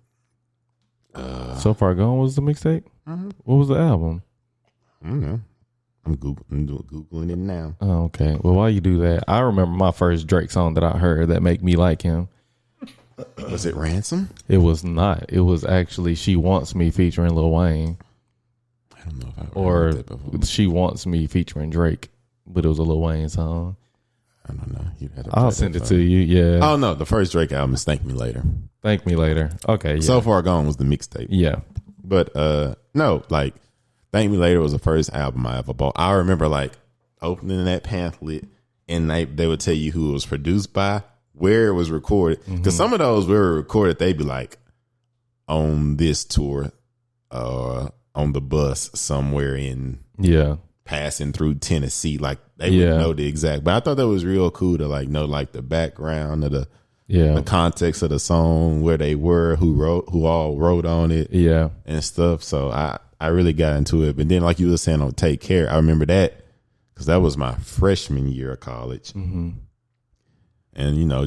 So Far Gone was the mixtape? Mm-hmm. What was the album? I don't know. I'm Googling it now. Oh, okay. Well, while you do that, I remember my first Drake song that I heard that made me like him. Was it Ransom? It was not. It was actually She Wants Me featuring Lil Wayne. I don't know if I heard that before. She Wants Me featuring Drake, but it was a Lil Wayne song. I don't know. I'll send it to you. Yeah. Oh no, the first Drake album is Thank Me Later. Thank Me Later. Okay. Yeah. So Far Gone was the mixtape. Yeah. But no, like Thank Me Later was the first album I ever bought. I remember like opening that pamphlet and they would tell you who it was produced by, where it was recorded. Because some of those were recorded, they'd be like on this tour on the bus somewhere in passing through Tennessee. Like they wouldn't know the exact, but I thought that was real cool to like know like the background of the context of the song, where they were, who all wrote on it, and stuff. So I really got into it. But then, like you were saying on Take Care, I remember that because that was my freshman year of college, and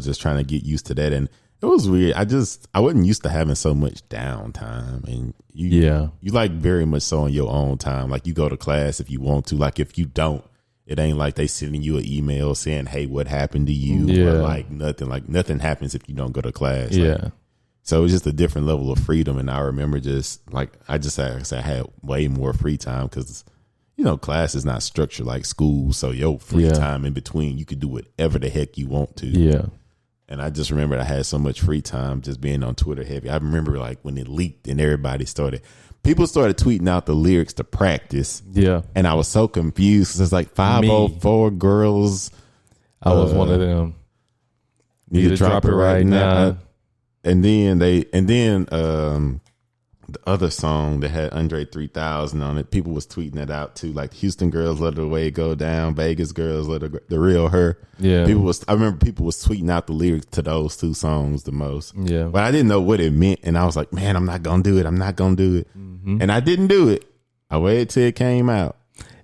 just trying to get used to that. And it was weird. I wasn't used to having so much downtime, and you like very much so on your own time. Like you go to class if you want to. Like if you don't, it ain't like they sending you an email saying, "Hey, what happened to you?" Or like nothing. Like nothing happens if you don't go to class. Like, so it was just a different level of freedom. And I remember just like I had way more free time because class is not structured like school. So your free time in between, you could do whatever the heck you want to. Yeah. And I just remember I had so much free time just being on Twitter heavy. I remember like when it leaked and people started tweeting out the lyrics to Practice. Yeah. And I was so confused. It's like 504 girls. I was one of them. Need to drop it right now. And then the other song that had Andre 3000 on it, people was tweeting it out too. Like Houston girls let the way go down, Vegas girls let the real her. Yeah, I remember people was tweeting out the lyrics to those two songs the most. Yeah, but I didn't know what it meant, and I was like, man, I'm not gonna do it. And I didn't do it. I waited till it came out.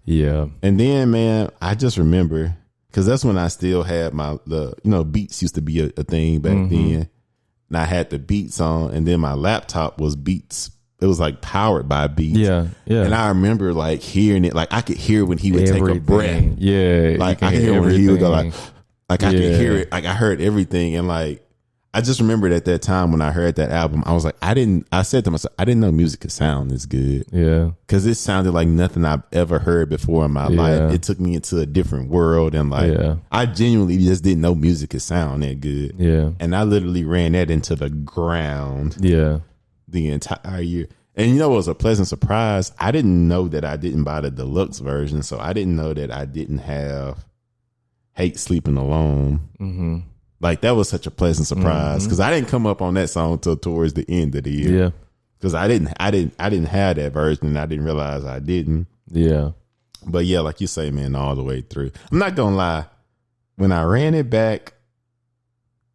Yeah, and then man, I just remember because that's when I still had Beats used to be a thing back then. And I had the Beats on, and then my laptop was Beats. It was like powered by Beats. Yeah, yeah. And I remember like hearing it, like I could hear when he would take a breath. Yeah, like I could hear when he would go like I could hear it. Like I heard everything, and like I just remembered at that time when I heard that album, I was like, I said to myself, I didn't know music could sound this good. Yeah, because it sounded like nothing I've ever heard before in my life. It took me into a different world, and like I genuinely just didn't know music could sound that good. Yeah, and I literally ran that into the ground. Yeah, the entire year. And it was a pleasant surprise. I didn't know that I didn't buy the deluxe version, so I didn't know that I didn't have Hate Sleeping Alone. Mm-hmm. Like that was such a pleasant surprise because I didn't come up on that song till towards the end of the year. Yeah, because I didn't have that version, and I didn't realize I didn't. Yeah, but yeah, like you say, man, all the way through. I'm not gonna lie. When I ran it back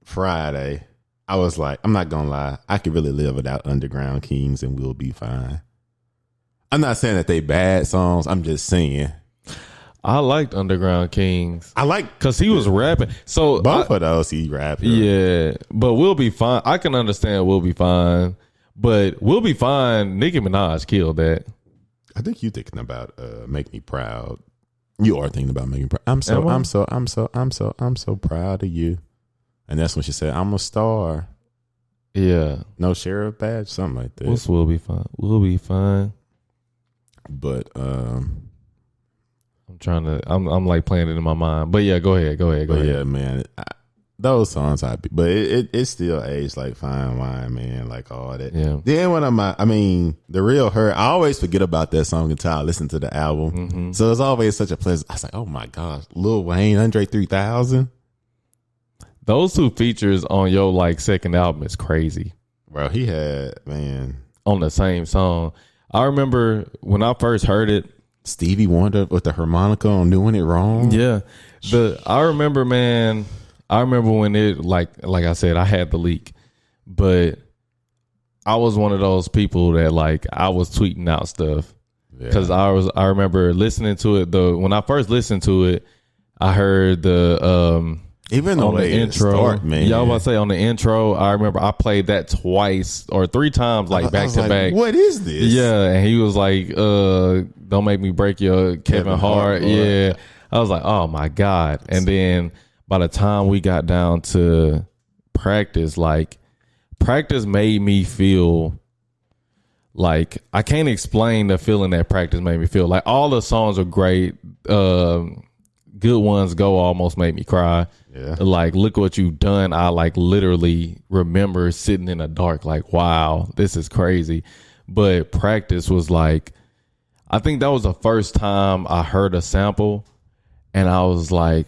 Friday, I was like, I'm not gonna lie, I could really live without Underground Kings and We'll Be Fine. I'm not saying that they bad songs. I'm just saying. I liked Underground Kings. I like because he was rapping. So both of those he rapped. Yeah, but We'll Be Fine. I can understand We'll Be Fine, but We'll Be Fine. Nicki Minaj killed that. I think you thinking about Make Me Proud. You are thinking about Make Me Proud. I'm so proud of you. And that's when she said, I'm a star. Yeah. No sheriff badge, something like that. What's We'll Be Fine? We'll Be Fine. But I'm like playing it in my mind. But yeah, go ahead. Yeah, man. Those songs but it still aged like fine wine, man, like all that. Yeah. Then when the real her, I always forget about that song until I listen to the album. Mm-hmm. So it's always such a pleasure. I was like, oh my gosh, Lil Wayne, Andre 3000. Those two features on your like second album is crazy. Bro, he had, man. On the same song. I remember when I first heard it. Stevie Wonder with the harmonica on Doing It Wrong. Yeah. I remember when it, like I said, I had the leak. But I was one of those people that like, I was tweeting out stuff. Because I remember listening to it, though. When I first listened to it, I heard even the way the intro, start, man. Y'all about to say on the intro, I remember I played that twice or three times, like back to back. What is this? Yeah, and he was like, "Don't make me break your Kevin Hart." Yeah, I was like, "Oh my god!" And then by the time we got down to Practice, like Practice made me feel like I can't explain the feeling that Practice made me feel. Like all the songs are great. Good Ones Go almost made me cry. Yeah. Like, Look What You've Done. I like literally remember sitting in the dark like, wow, this is crazy. But Practice was like, I think that was the first time I heard a sample and I was like,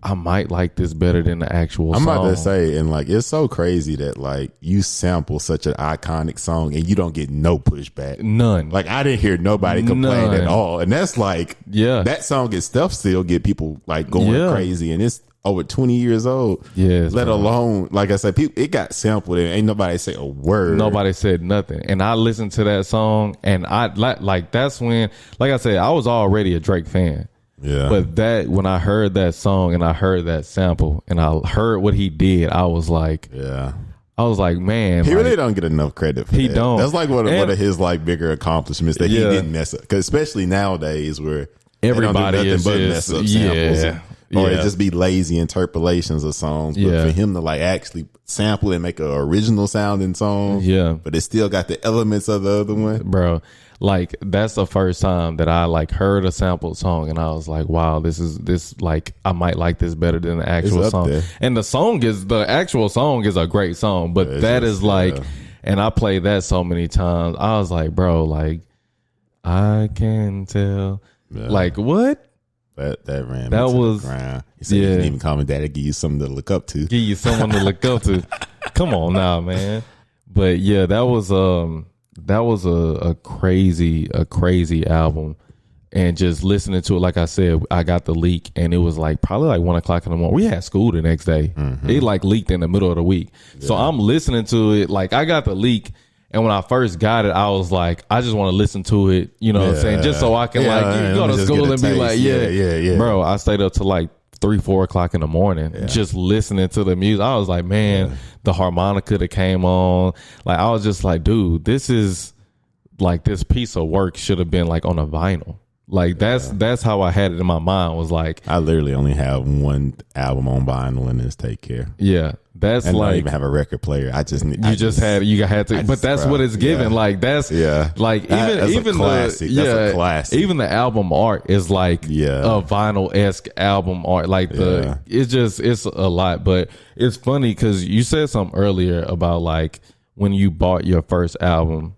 I might like this better than the actual I'm song. about to say, and like it's so crazy that like you sample such an iconic song and you don't get no pushback. None. Like I didn't hear nobody complain at all. And that's like that song itself still get people like going crazy, and it's over 20 years old. Yes, let alone, like I said, people, it got sampled and ain't nobody say a word. Nobody said nothing. And I listened to that song, and I like that's when, like I said, I was already a Drake fan. Yeah. But that, when I heard that song and I heard that sample and I heard what he did, I was like, man, he really don't get enough credit for that. He don't. That's like one of his like bigger accomplishments that he didn't mess up. Because especially nowadays where everybody is but mess up samples or it just be lazy interpolations of songs. But for him to like actually sample and make an original sounding song, but it still got the elements of the other one, bro. Like that's the first time that I like heard a sampled song and I was like, wow, this like I might like this better than the actual song. There. And the actual song is a great song, but that is like, and I played that so many times. I was like, bro, like I can tell, like what? That ran. That was. He said you didn't even call me daddy. Give you something to look up to. Give you someone to look up to. Come on now, man. But yeah, that was a crazy album, and just listening to it, like I said, I got the leak and it was like probably like 1 o'clock in the morning. We had school the next day. It like leaked in the middle of the week. So I'm listening to it, like I got the leak, and when I first got it, I was like, I just want to listen to it, you know what I'm saying? Just so I can go to school and be like, bro, I stayed up till like 3-4 o'clock in the morning just listening to the music. I was like, man, the harmonica that came on, like I was just like, dude, this is like, this piece of work should have been like on a vinyl. Like that's how I had it in my mind, was like, I literally only have one album on vinyl and it's Take Care. Yeah. That's and like, I don't even have a record player. I just need. You had to, but that's what it's given. Like that's like even classic. That's a classic. Even the album art is like a vinyl-esque album art. Like it's a lot. But it's funny because you said something earlier about like when you bought your first album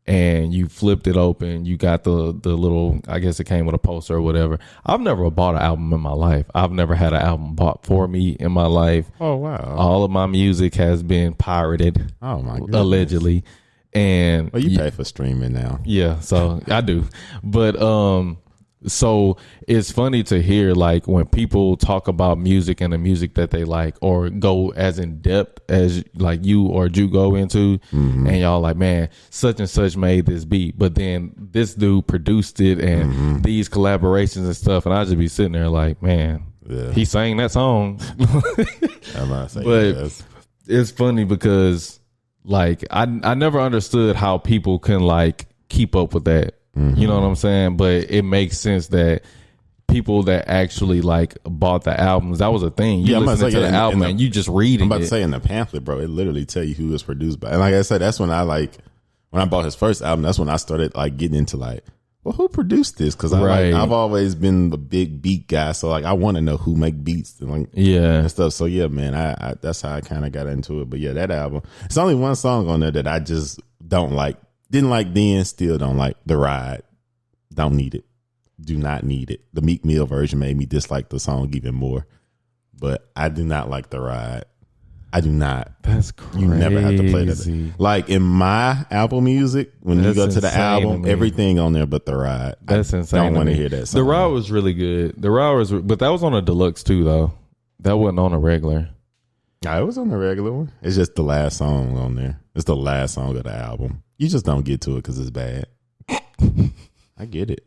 and you flipped it open, you got the little, I guess it came with a poster or whatever. I've never bought an album in my life. I've never had an album bought for me in my life. Oh, wow. All of my music has been pirated. Oh, my goodness. Allegedly. And well, you pay for streaming now. Yeah, so I do. But so it's funny to hear like when people talk about music and the music that they like, or go as in depth as like you or Ju go into, and y'all like, man, such and such made this beat, but then this dude produced it and these collaborations and stuff, and I just be sitting there like, man, he sang that song. I'm not saying but it's funny because like I never understood how people can like keep up with that. You know what I'm saying? But it makes sense that people that actually like bought the albums, that was a thing. You listen to the album and you just read it. I'm about to say in the pamphlet, bro, it literally tell you who it's produced by. And like I said, that's when when I bought his first album, that's when I started like getting into like, well, who produced this? Because I've always been the big beat guy, so like I want to know who make beats and like and stuff. So yeah, man, I that's how I kind of got into it. But yeah, that album, it's only one song on there that I just don't like. Didn't like then, still don't like. The Ride. Don't need it. Do not need it. The Meek Mill version made me dislike the song even more. But I do not like The Ride. I do not. That's crazy. You never have to play that. Like in my Apple Music, when you go to the album, everything on there but The Ride. That's insane. I don't want to hear that song. The Ride was really good. But that was on a deluxe too, though. That wasn't on a regular. Yeah, it was on the regular one. It's just the last song on there. It's the last song of the album. You just don't get to it because it's bad. I get it.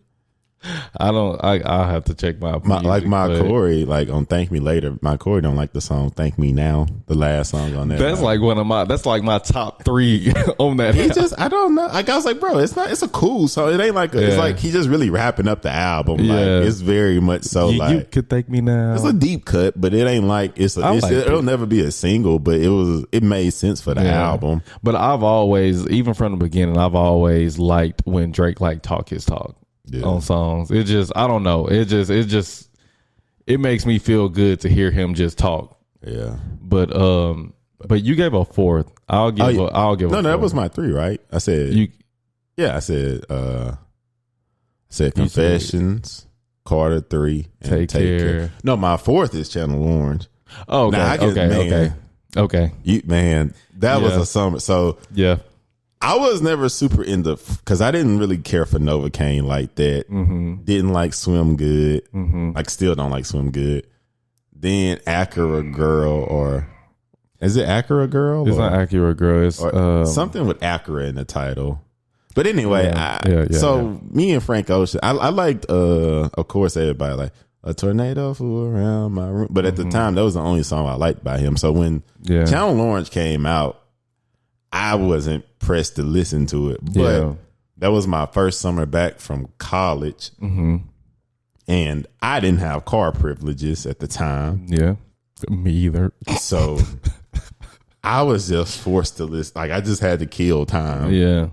I'll have to check my Corey, like on Thank Me Later, my Corey don't like the song Thank Me Now, the last song on there. That's like that's like my top 3 on that. He just, I don't know. Like I was like, bro, it's a cool song. It ain't like it's like he just really wrapping up the album. Yeah. Like it's very much so you could thank me now. It's a deep cut, but it ain't like it'll never be a single, but it made sense for the album. But I've always, even from the beginning, I've always liked when Drake like talk his talk. On songs. It just, I don't know. It makes me feel good to hear him just talk. Yeah. But you gave a 4th. I'll give a 4th. No, that was my 3, right? I said I said Confessions. Carter 3, and Take Care. No, my fourth is Channel Orange. Oh, okay, Now, okay. That was a summer. So yeah, I was never super into, because I didn't really care for Novocaine like that. Mm-hmm. Didn't like Swim Good. Mm-hmm. Like, still don't like Swim Good. Then Acura Girl, or is it Acura Girl? It's not Acura Girl. It's something with Acura in the title. But anyway, yeah. Me and Frank Ocean, I liked, of course, everybody like A Tornado Flew Around My Room. But at the time, that was the only song I liked by him. So when Channel Orange came out, I wasn't pressed to listen to it. But that was my first summer back from college. Mm-hmm. And I didn't have car privileges at the time. Yeah, me either. So I was just forced to listen. Like, I just had to kill time. Yeah.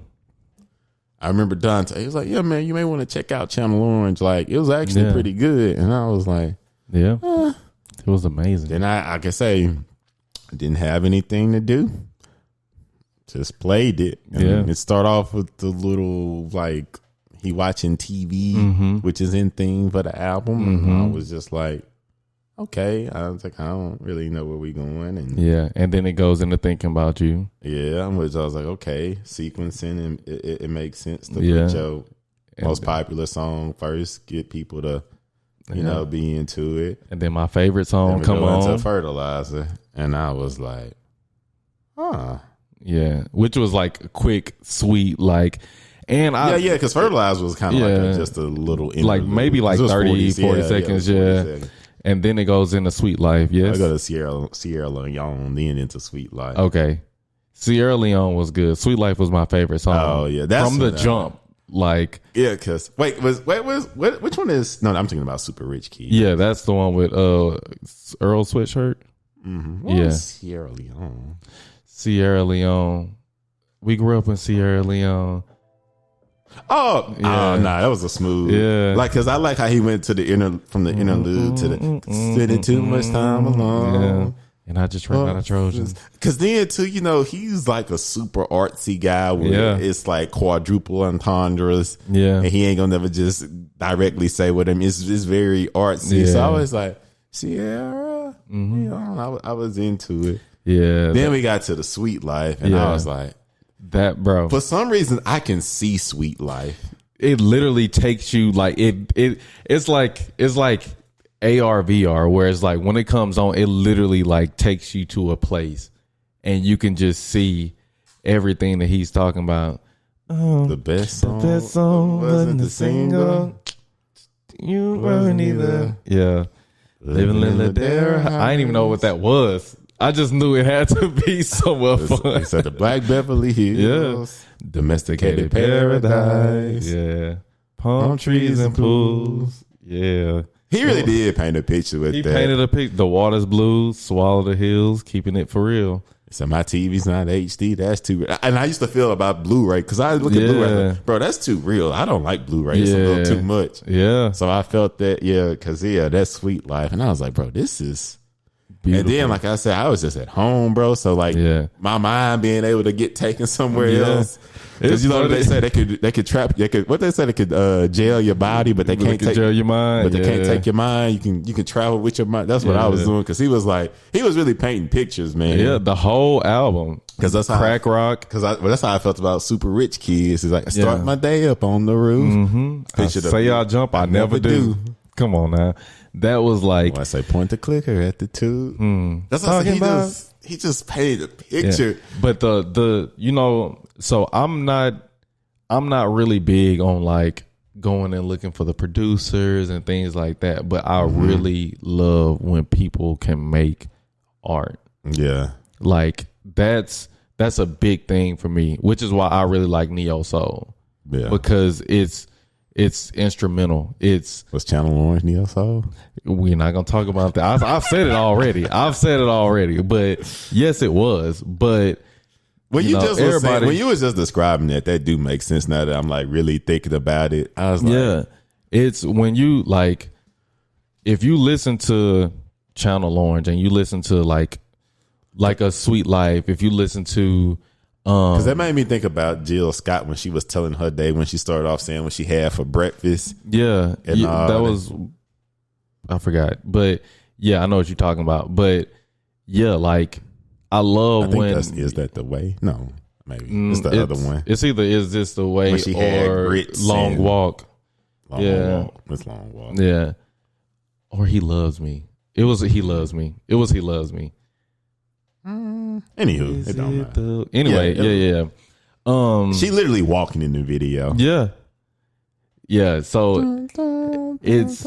I remember Dante, he was like, yeah, man, you may want to check out Channel Orange. Like, it was actually pretty good. And I was like, it was amazing. Then I could say, didn't have anything to do. Just played it. And it started off with the little, like, he watching TV, which is in theme for the album. And I was just like, okay. I was like, I don't really know where we going. And then it goes into Thinking About You. Yeah, which I was like, okay, sequencing, and it makes sense to put your most popular song first, get people to, you know, be into it. And then my favorite song come on, into Fertilizer, and I was like, yeah, which was like quick, sweet, like. And because Fertilizer was kind of like just a little interlude. Like maybe like 30, 40 seconds, 40 seconds. And then it goes into Sweet Life, yes. I go to Sierra Leone, then into Sweet Life. Okay. Sierra Leone was good. Sweet Life was my favorite song. Oh, yeah. That's from the jump. Like. Yeah, because, which one is, no, I'm thinking about Super Rich Kid. Yeah, that's the one with Earl Sweatshirt. Mm-hmm. Sierra Leone. Sierra Leone. We grew up in Sierra Leone. Oh, that was a smooth. Yeah. Like, because I like how he went to the from the interlude to the spending too much time alone. Yeah. And I just ran out of Trojans. Because then, too, you know, he's like a super artsy guy where it's like quadruple entendres. Yeah. And he ain't going to never just directly say what him. It's very artsy. Yeah. So I was like, Sierra. You know, I was into it. Yeah. Then we got to the Sweet Life, and I was like, that, bro. For some reason, I can see Sweet Life. It literally takes you like it's like AR VR, where it's like when it comes on, it literally like takes you to a place, and you can just see everything that he's talking about. The best song wasn't the single. You weren't either. Yeah, living in Ladera. I didn't even know what that was. I just knew it had to be somewhere fun. He said the Black Beverly Hills, domesticated paradise, palm trees and pools, He really did paint a picture with that. He painted a picture. The water's blue, swallow the hills, keeping it for real. So my TV's not HD. That's too. And I used to feel about Blu-ray because I look at Blu-ray, like, bro, that's too real. I don't like Blu-ray. It's a little too much. Yeah. So I felt that, because that's Sweet Life, and I was like, bro, this is. Beautiful. And then, like I said, I was just at home, bro. So, like, my mind being able to get taken somewhere else. Because, you know, they say they could trap, what they say, they could jail your body, but they can't take jail your mind. But they can't take your mind. You can travel with your mind. That's what I was doing. Because he was really painting pictures, man. Yeah, the whole album. Because that's Crack Rock. Because that's how I felt about Super Rich Kids. It's like, I start my day up on the roof. Say I'll jump, I never do. Come on now. That was like, I say point the clicker at the tube. That's what I said. He just painted a picture. Yeah. But the you know, so I'm not really big on like going and looking for the producers and things like that. But I really love when people can make art. Yeah, like that's a big thing for me, which is why I really like Neo Soul. Yeah, because it's instrumental. What's Channel Orange Neo Soul? We're not gonna talk about that. I've said it already. But yes, it was. But when you was just describing that do make sense now that I'm like really thinking about it. I was like, it's when you like, if you listen to Channel Orange and you listen to like a Sweet Life, if you listen to Because that made me think about Jill Scott when she was telling her day when she started off saying what she had for breakfast. Yeah, that was, I forgot, but yeah, I know what you're talking about. But yeah, like I love is that the way? No, maybe it's the other one. It's either Is This the Way when she had or Long Walk. It's Long Walk. Yeah, or He Loves Me. It was He Loves Me. It was He Loves Me. Anywho, it don't matter. Anyway, yeah. She literally walking in the video. Yeah. So it's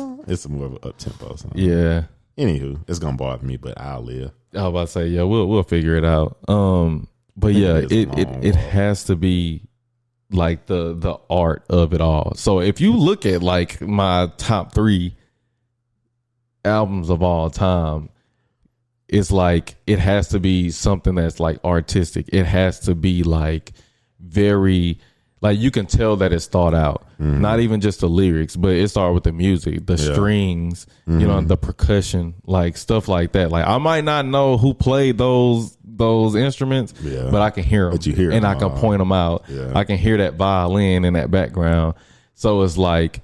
more of an up tempo song. Yeah. Anywho, it's gonna bother me, but I'll live. I was about to say, yeah, we'll figure it out. But yeah, it has to be like the art of it all. So if you look at like my top 3 albums of all time, it's like it has to be something that's like artistic. It has to be like very, like you can tell that it's thought out. Not even just the lyrics, but it started with the music, the strings, you know, the percussion, like stuff like that. Like I might not know who played those instruments, but I can hear them, and I can point them out. I can hear that violin in that background. So it's like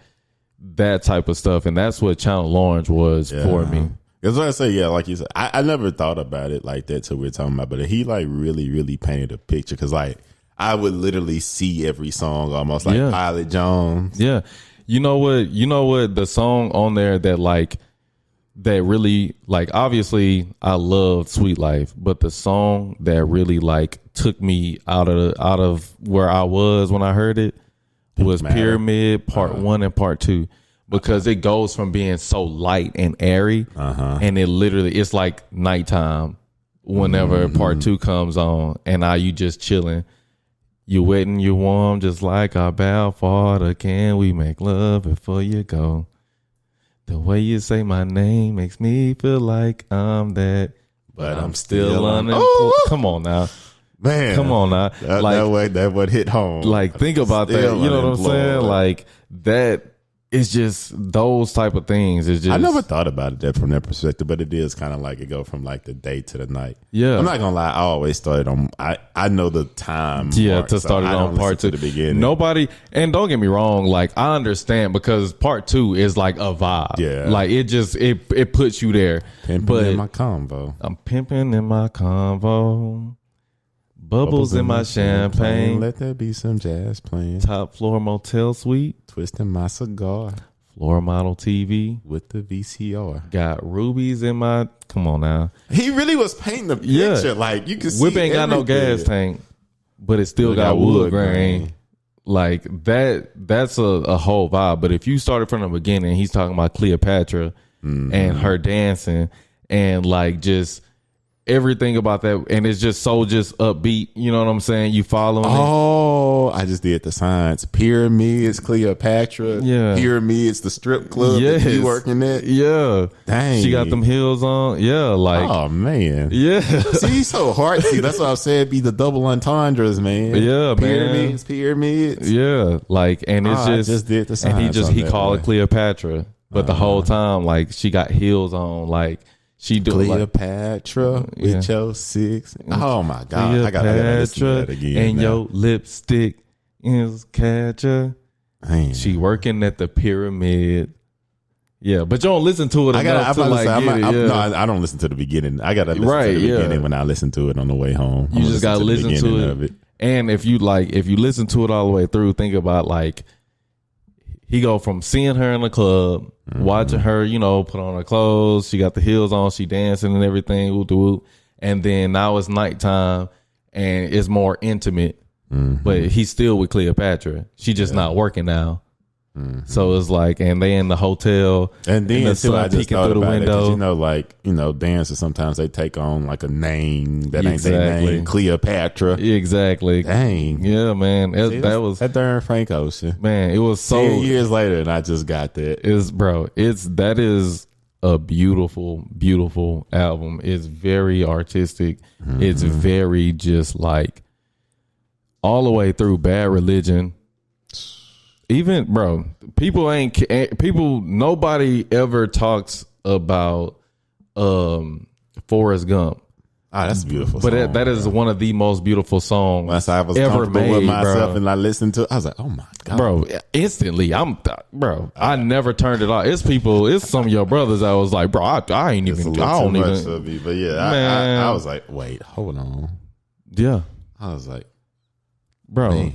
that type of stuff, and that's what Channel Orange was for me. That's what I say. Yeah, like you said, I never thought about it like that till we were talking about, but he like really, really painted a picture because like I would literally see every song almost like Pilot Jones. Yeah, you know what the song on there that really like, obviously I loved Sweet Life, but the song that really like took me out of where I was when I heard it was Pyramid Part 1 and Part 2. Because it goes from being so light and airy, and it's like nighttime whenever Part 2 comes on, and now you just chilling. You wet and you warm, just like our Balfour. Can we make love before you go? The way you say my name makes me feel like I'm that, but I'm still unemployed. Oh! Come on now. Man, come on now. That would hit home. Like, think about that. You know what I'm saying? Like that. It's just those type of things. It's just, I never thought about it from that perspective, but it is kind of like it go from like the day to the night. Yeah, I'm not gonna lie. I always started on. I know the time. Yeah, to start it on Part 2 to the beginning. Nobody, and don't get me wrong. Like I understand because Part 2 is like a vibe. Yeah, like it just it puts you there. Pimping in my convo. I'm pimping in my convo. Bubbles in my champagne. Let there be some jazz playing. Top floor motel suite. Twisting my cigar. Floor model TV. With the VCR. Got rubies in my... Come on now. He really was painting the picture. Like, you can see Whip ain't got no gas tank, but it still got wood grain. Like, that's a whole vibe. But if you started from the beginning, he's talking about Cleopatra and her dancing and, like, just... everything about that, and it's just so just upbeat. You know what I'm saying? You following it? I just did the science. Pyramids, Cleopatra. Yeah. Pyramids, the strip club that you working at. Yeah. Dang. She got them heels on. Yeah. Like. Oh, man. Yeah. See, he's so hard. See, that's what I said. Be the double entendres, man. Yeah, Pyramids. Yeah. Like, and it's I just did the science. And he called it Cleopatra. But the whole time, like, she got heels on. Like, she do Cleopatra with your 6. Oh my God. I gotta listen to that again. And your lipstick is catcher. She working at the pyramid. Yeah, but you don't listen to it enough to like No, I don't listen to the beginning. I gotta listen to the beginning when I listen to it on the way home. You just gotta listen to it. And if you listen to it all the way through, think about like he go from seeing her in the club, watching her, you know, put on her clothes. She got the heels on. She dancing and everything. And then now it's nighttime and it's more intimate. But he's still with Cleopatra. She just not working now. So it's like, and they in the hotel, and then too, I just thought about it because dancers sometimes they take on like a name that ain't their name, Cleopatra. Exactly. Dang. Yeah, man. That was that darn Frank Ocean. Man, it was so 10 years later, and I just got that. That is a beautiful, beautiful album. It's very artistic. It's very just like all the way through Bad Religion. Even nobody ever talks about Forrest Gump, Oh, that's a beautiful But song. that is one of the most beautiful songs Once I was ever comfortable made, with myself bro. and I listened to it, I was like, oh my God. Bro, instantly, I never turned it off. It's some of your brothers that was like, bro, I ain't It's a even, little I too don't much even. of me. But yeah, Man. I was like, wait, hold on. Yeah, I was like, bro, man.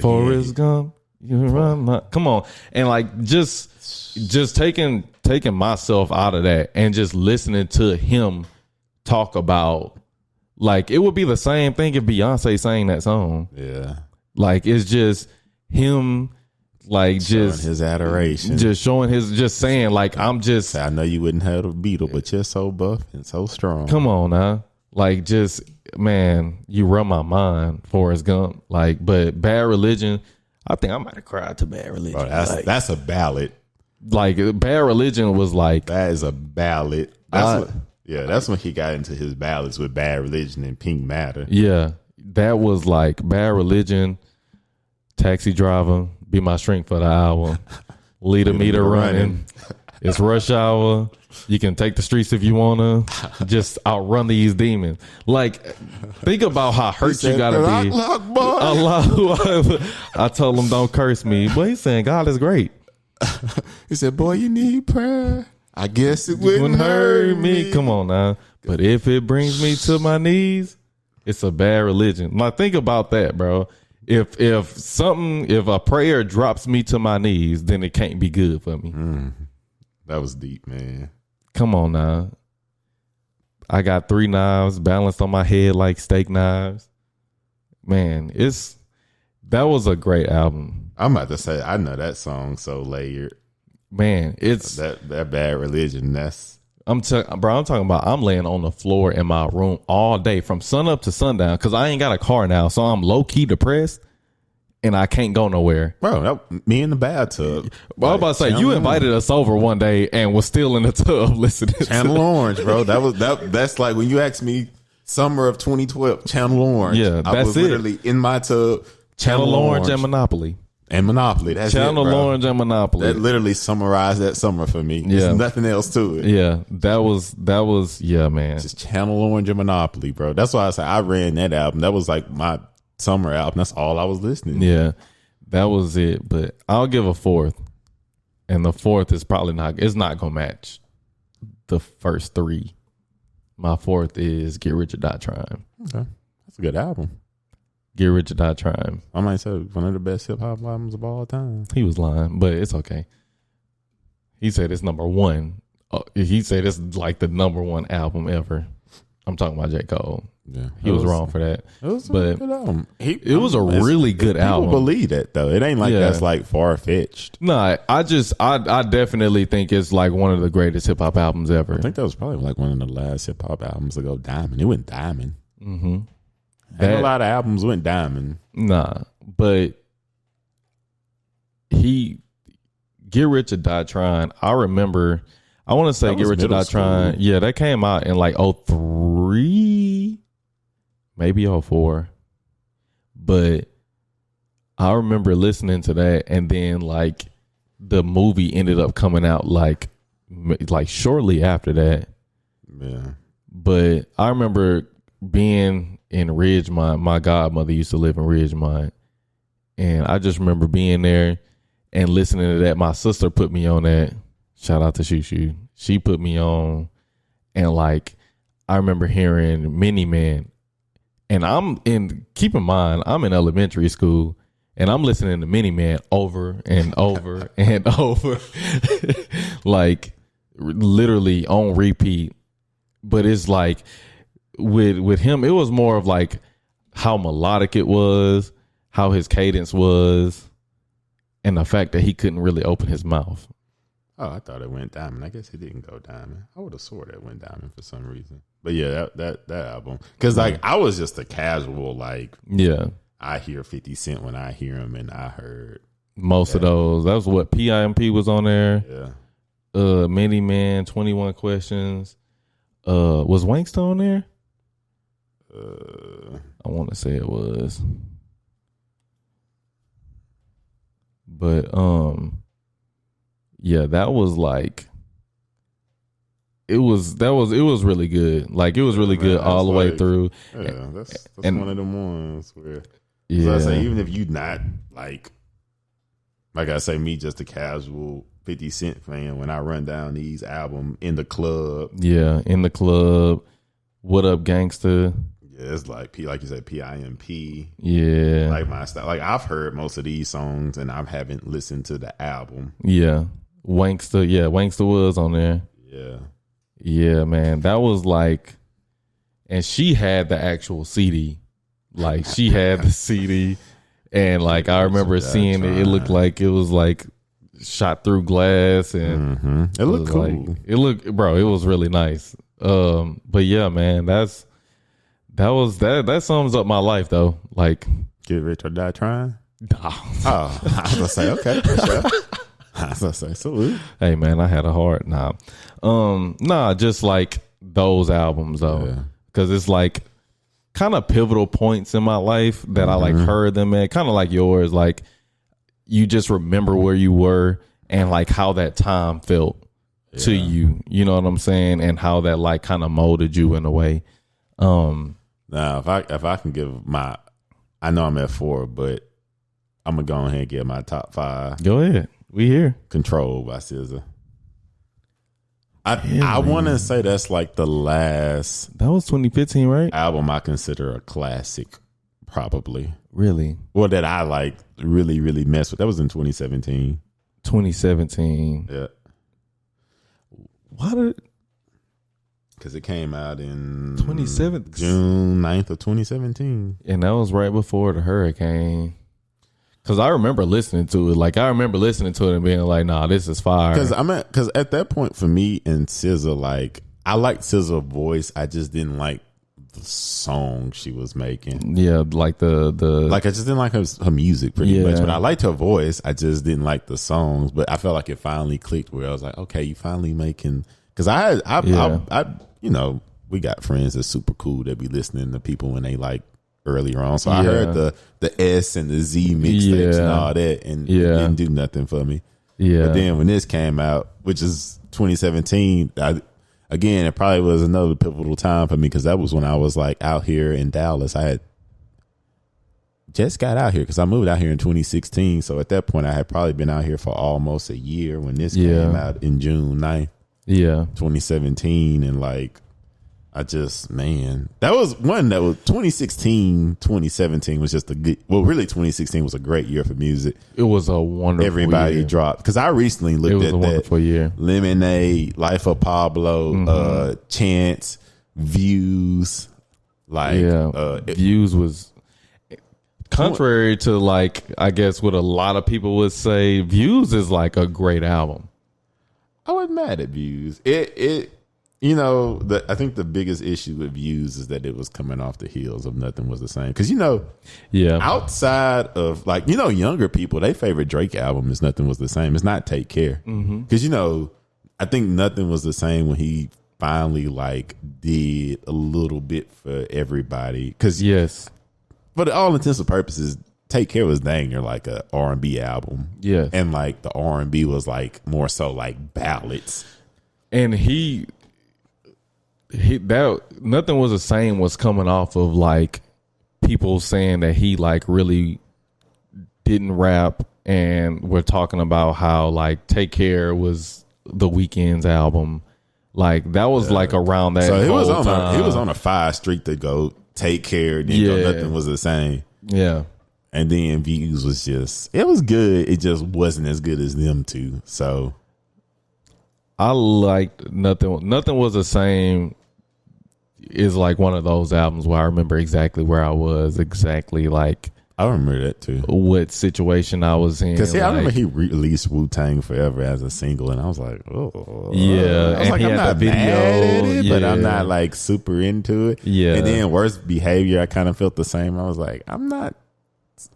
Forrest Gump, you run my, come on. And like, just taking myself out of that and just listening to him talk about, like, it would be the same thing if Beyonce sang that song. Yeah. Like, it's just him, like, Showing just his adoration. just showing his, just saying, like, I'm just, I know you wouldn't have a Beatle, but you're so buff and so strong. come on now. Like, just, man, you run my mind, Forrest Gump. Like, but Bad Religion, I think I might have cried to Bad Religion. Bro, that's a ballad. Like, Bad Religion was like, That is a ballad. That's when he got into his ballads with Bad Religion and Pink Matter. yeah, that was like Bad Religion, Taxi Driver, Be My Strength for the Hour, Lead a Meter Running. It's Rush Hour. You can take the streets if you wanna. Just outrun these demons. Like, think about how hurt you gotta be. Allah, I told him don't curse me, but he's saying God is great. He said, boy, you need prayer. I guess it wouldn't hurt me. Come on now. But if it brings me to my knees, it's a Bad Religion. Now think about that, bro. If a prayer drops me to my knees, then it can't be good for me. That was deep, man. Come on now. I got 3 knives balanced on my head like steak knives. Man, that was a great album. I'm about to say, I know that song so layered. Man, it's that Bad Religion. I'm talking about I'm laying on the floor in my room all day from sun up to sundown because I ain't got a car now, so I'm low key depressed and I can't go nowhere. Bro, me in the bathtub. Well, I was about to say, you invited us over one day and was still in the tub listening to Channel Orange, bro. That's like when you asked me summer of 2012, Channel Orange. Yeah, I was literally in my tub. Channel Orange and Monopoly. And Monopoly. That's Channel it, bro. Orange and Monopoly. That literally summarized that summer for me. Yeah. There's nothing else to it. Yeah, that was yeah, man. Just Channel Orange and Monopoly, bro. That's why I say I ran that album. That was like my summer album. That's all I was listening to. Yeah, that was it. But I'll give a 4th. And the 4th is probably not gonna match the first 3. My 4th is Get Rich or Die Trying. Okay. That's a good album. Get Rich or Die Trying. I might say one of the best hip hop albums of all time. He was lying, but it's okay. He said it's number 1. He said it's like the number 1 album ever. I'm talking about J. Cole. Yeah, He was wrong for that. It was a But good album. it was a really good album. People believe that though. It ain't like Yeah. that's like far fetched. No, I definitely think it's like one of the greatest hip hop albums ever. I think that was probably like one of the last hip hop albums to go diamond. It went diamond. Mm-hmm. A lot of albums went diamond. Nah, but Get Rich or Die Trying. I remember. I want to say Get Rich or Die Trying. Yeah, that came out in like 03, maybe 04. But I remember listening to that, and then like the movie ended up coming out like shortly after that. Yeah. But I remember being in Ridgemont. My godmother used to live in Ridgemont, and I just remember being there and listening to that. My sister put me on that. Shout out to Shushu. She put me on, and like I remember hearing Mini Man, and keep in mind I'm in elementary school, and I'm listening to Mini Man over and over and over, like literally on repeat. But it's like with him, it was more of like how melodic it was, how his cadence was, and the fact that he couldn't really open his mouth. Oh, I thought it went diamond. I guess it didn't go diamond. I would have swore that it went diamond for some reason. But yeah, that album, because like I was just a casual like, yeah, I hear 50 Cent when I hear him, and I heard most of those. That was what PIMP was on there. Yeah. Many Man, 21 Questions. Was Wanksta on there? I want to say it was. But yeah, that was like it was really good. Like it was really good all the way through. Yeah, that's one of them ones where yeah. I say, even if you not like I say, me just a casual 50 Cent fan, when I run down these albums in the club. Yeah, in the club. What Up Gangsta? Yeah, it's like like you said, PIMP. Yeah. Like my style. Like I've heard most of these songs and I haven't listened to the album. Yeah. Wanksta was on there. Yeah. Yeah, man. That was like, and she had the actual CD. Like she had the CD, and like I remember seeing it. It looked like it was like shot through glass, and it looked cool. It was really nice. But yeah, man, that sums up my life though. Like, Get Rich or Die Trying. Oh, I was gonna say okay. Sure. I was gonna say salute. Hey man, I had a heart. Just like those albums though, because it's like kind of pivotal points in my life that I like heard them at, kind of like yours. Like you just remember where you were and like how that time felt to you. You know what I'm saying? And how that like kind of molded you in a way. Now, if I can give I know I'm at 4, but I'm gonna go ahead and give my top 5. Go ahead. We here. Control by SZA. I want to say that's like the last. That was 2015, right? Album I consider a classic, probably. Really? Well, that I like really, really messed with. That was in 2017. 2017. Yeah. Why did? Because it came out in June 9th of 2017. And that was right before the hurricane. Because I remember listening to it. Like, I remember listening to it and being like, nah, this is fire. Because at that point for me and SZA, like, I liked SZA's voice. I just didn't like the song she was making. Yeah, like the like, I just didn't like her music pretty much. But I liked her voice. I just didn't like the songs. But I felt like it finally clicked where I was like, okay, you finally making. Because I you know, we got friends that's super cool that be listening to people when they like earlier on. So I heard the S and the Z mixtapes and all that, and it didn't do nothing for me. Yeah. But then when this came out, which is 2017, again, it probably was another pivotal time for me because that was when I was like out here in Dallas. I had just got out here because I moved out here in 2016. So at that point, I had probably been out here for almost a year when this came out in June 9th. 2017, and like that was one that was 2016, 2017 was just a good, well, really 2016 was a great year for music. It was a wonderful Everybody dropped, because I recently looked at that. Wonderful year. Lemonade, Life of Pablo, Chance, Views, like Views was contrary to like, I guess what a lot of people would say, Views is like a great album. I wasn't mad at Views. It you know, I think the biggest issue with Views is that it was coming off the heels of Nothing Was the Same. Because, you know, outside of, like, you know, younger people, their favorite Drake album is Nothing Was the Same. It's not Take Care. Because, you know, I think Nothing Was the Same when he finally, like, did a little bit for everybody. Because, for all intents and purposes, Take Care was dang near like a R&B album. Yeah. And like the R&B was like more so like ballads. And that Nothing Was the Same was coming off of like people saying that he like really didn't rap, and we're talking about how like Take Care was The Weeknd's album. Like that was like around that. So he was on a 5 streak to go Take Care, then go Nothing Was the Same. Yeah. And then Views was just, it was good. It just wasn't as good as them two. So I liked Nothing Was the Same is like one of those albums where I remember exactly where I was, exactly like I remember that too. What situation I was in. Because I remember he released Wu-Tang Forever as a single, and I was like, oh. Yeah. I was like, I'm not mad at it, but I'm not like super into it. Yeah. And then Worst Behavior, I kind of felt the same. I was like, I'm not.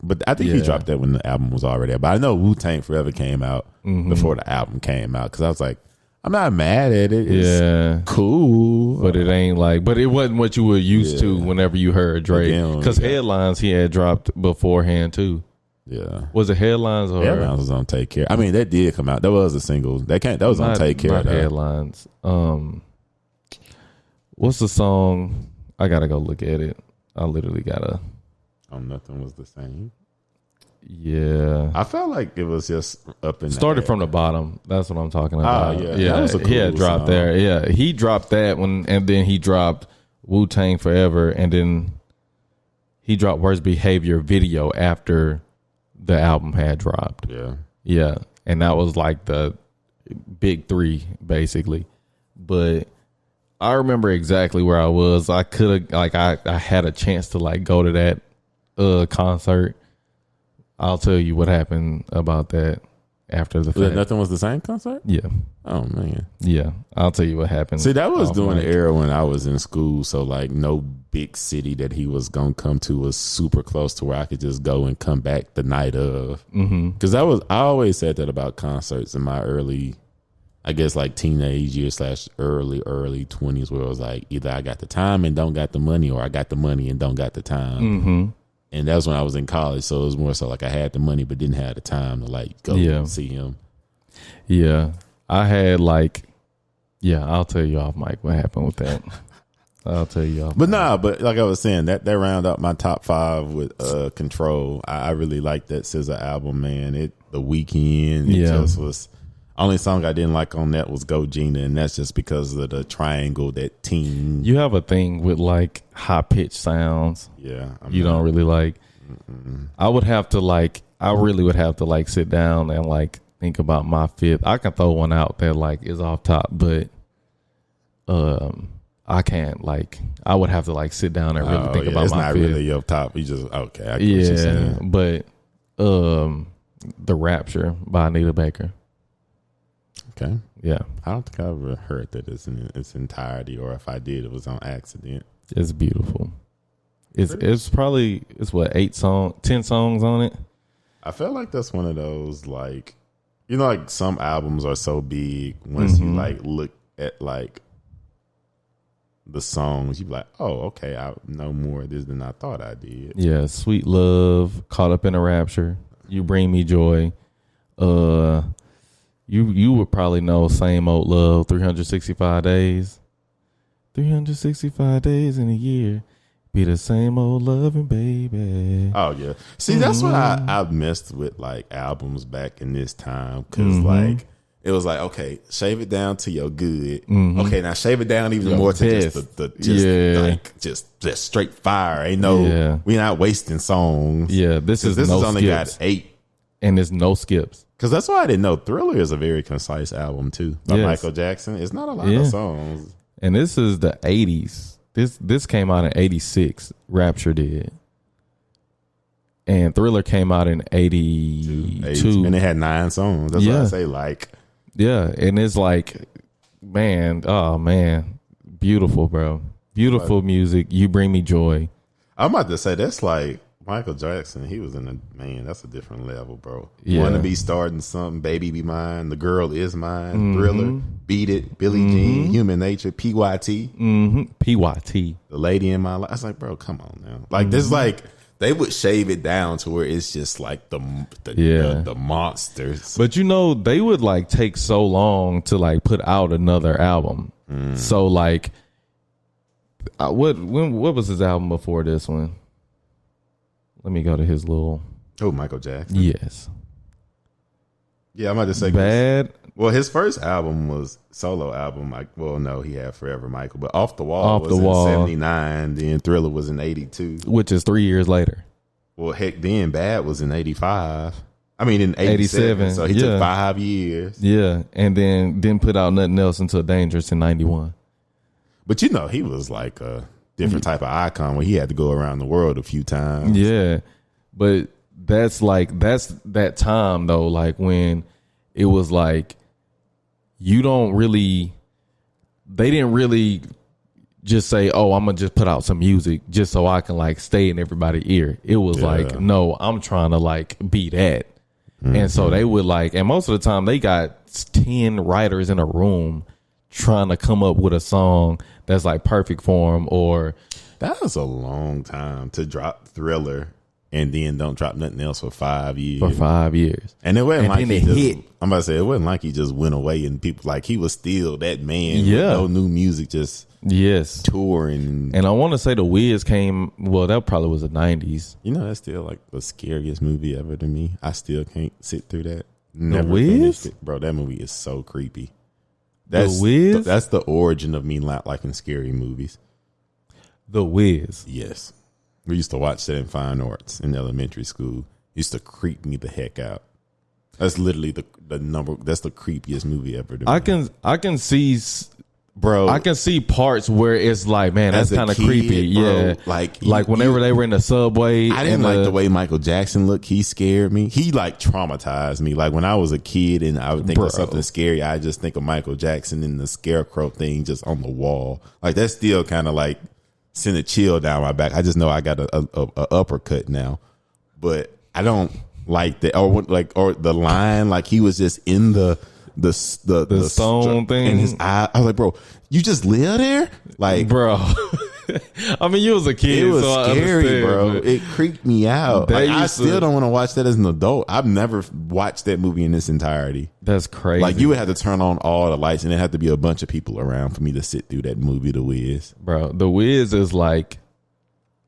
But I think he dropped that when the album was already out. But I know Wu-Tang Forever came out before the album came out, because I was like, I'm not mad at it. It's cool. But it ain't like, but it wasn't what you were used to whenever you heard Drake. Because Headlines he had dropped beforehand too. Yeah. Was it Headlines or Headlines was on Take Care? I mean, that did come out. That was a single. That was on Take Care. Not Headlines. What's the song? I gotta go look at it. I literally gotta. Oh, Nothing Was the Same. Yeah, I felt like it was just up in started the from the bottom. That's what I'm talking about. yeah. Yeah, That was a he had cool dropped song. there. Yeah, he dropped that one, and then he dropped Wu-Tang Forever, and then he dropped Worst Behavior video after the album had dropped. Yeah. Yeah, and that was like the big three, basically. But I remember exactly where I was. I could have, like, I had a chance to like go to that concert. I'll tell you what happened about that after the fact. Nothing Was the Same concert? Yeah. Oh, man. Yeah. I'll tell you what happened. See, that was off during mic. the era when I was in school. So, like, no big city that he was going to come to was super close to where I could just go and come back the night of. Because I always said that about concerts in my early, I guess, like teenage years / early 20s, where it was like either I got the time and don't got the money, or I got the money and don't got the time. And that was when I was in college. So it was more so like I had the money but didn't have the time to like go and see him. Yeah. I had like, I'll tell you off mic what happened with that. I'll tell you off. But but like I was saying, that round up my top 5 with Control. I really liked that SZA album, man. The Weekend. It just was. Only song I didn't like on that was Go Gina, and that's just because of the triangle, that team. You have a thing with like high pitched sounds. Yeah. You don't really like. I really would have to like sit down and like think about my fifth. I can throw one out that like is off top, but I can't, like, I would have to like sit down and really think about it's my not fifth. really up top. You just okay. I get what you're saying. But The Rapture by Anita Baker. Okay. Yeah, I don't think I ever heard that in its entirety, or if I did, it was on accident. it's beautiful. It's probably what 10 songs on it. I feel like that's one of those, like, you know, like some albums are so big once you like look at like the songs, you be like, oh, okay, I know more of this than I thought I did. Yeah, Sweet Love, Caught Up in a Rapture, You Bring Me Joy. You would probably know Same Old Love, 365 Days. 365 days in a year. Be the same old loving, baby. Oh yeah. See, that's what I messed with, like albums back in this time, because like it was like, okay, shave it down to your good. Okay, now shave it down even more to just straight fire. Ain't no, we're not wasting songs. Yeah, this has no only skips. got 8. And there's no skips. Because that's why I didn't know Thriller is a very concise album too, by Michael Jackson. It's not a lot of songs. And this is the 80s. This came out in 86. Rapture did. And Thriller came out in 82. And it had 9 songs. That's why I say, like. Yeah. And it's like, man, oh man. Beautiful, bro. Beautiful music. You Bring Me Joy. I'm about to say, that's like Michael Jackson. He was that's a different level, bro. Yeah. Wanna Be Starting Something, Baby Be Mine, The Girl Is Mine, Thriller, Beat It, Billie Jean, Human Nature, PYT. PYT. The Lady in My Life. I was like, bro, come on now. Like, this, like, they would shave it down to where it's just like the monsters. But you know, they would like take so long to like put out another album. So like, what was his album before this one? Let me go to his little. Oh, Michael Jackson. Yes. Yeah, I'm about to say Bad. Well, his first album was solo album. He had Forever Michael, but Off the Wall was in 79. Then Thriller was in 82, which is 3 years later. Well, heck, then Bad was in 85. I mean, in 87. So he took 5 years. Yeah, and then didn't put out nothing else until Dangerous in 91. But you know, he was like a different type of icon where he had to go around the world a few times. Yeah, but that's that time though, like when it was like they didn't really just say, oh, I'm gonna just put out some music just so I can like stay in everybody's ear. It was like, no, I'm trying to like be that. And so they would like, and most of the time they got 10 writers in a room trying to come up with a song that's like perfect for them. Or that was a long time to drop Thriller and then don't drop nothing else for 5 years. For 5 years. And it wasn't like hit. I'm about to say, it wasn't like he just went away and people, like, he was still that man. Yeah. With no new music, just Yes. touring. And I want to say The Wiz came, well, that probably was the 90s. You know, that's still like the scariest movie ever to me. I still can't sit through that. The Wiz? Bro, that movie is so creepy. The Wiz? That's the origin of me not liking scary movies. The Wiz. Yes. We used to watch that in fine arts in elementary school. Used to creep me the heck out. That's literally the number. That's the creepiest movie ever to me. I can see, bro. I can see parts where it's like, man, that's kind of creepy. Bro, yeah, like whenever they were in the subway. I didn't like the way Michael Jackson looked. He scared me. He like traumatized me. Like when I was a kid and I would think of something scary, I just think of Michael Jackson and the scarecrow thing just on the wall. Like that still kind of like sent a chill down my back. I just know I got a uppercut now, but I don't like that or the line like he was just in the stone thing in his eye. I was like, bro, you just live there, like, bro. I mean, you was a kid. It was so scary, bro. It creeped me out. Like, I still don't want to watch that as an adult. I've never watched that movie in its entirety. That's crazy. Like you would have to turn on all the lights, and it had to be a bunch of people around for me to sit through that movie, The Wiz. Bro, The Wiz is like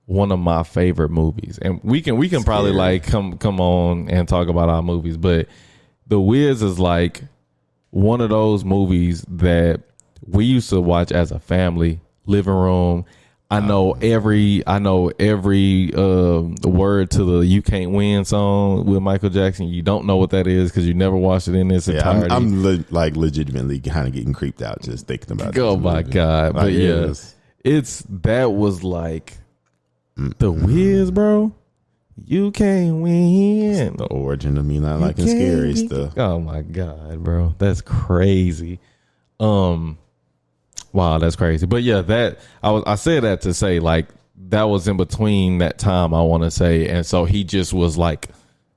one of my favorite movies, and we can probably like come on and talk about our movies, but The Wiz is like one of those movies that we used to watch as a family, living room. I know every word to the "You Can't Win" song with Michael Jackson. You don't know what that is because you never watched it in its entirety. I'm like legitimately kind of getting creeped out just thinking about it. Oh my God. Like, but yeah, that was like The Wiz, bro. You can't win. It's the origin of me not liking scary stuff. Oh my God, bro. That's crazy. Wow, that's crazy. But yeah, I said that to say like that was in between that time, I want to say, and so he just was like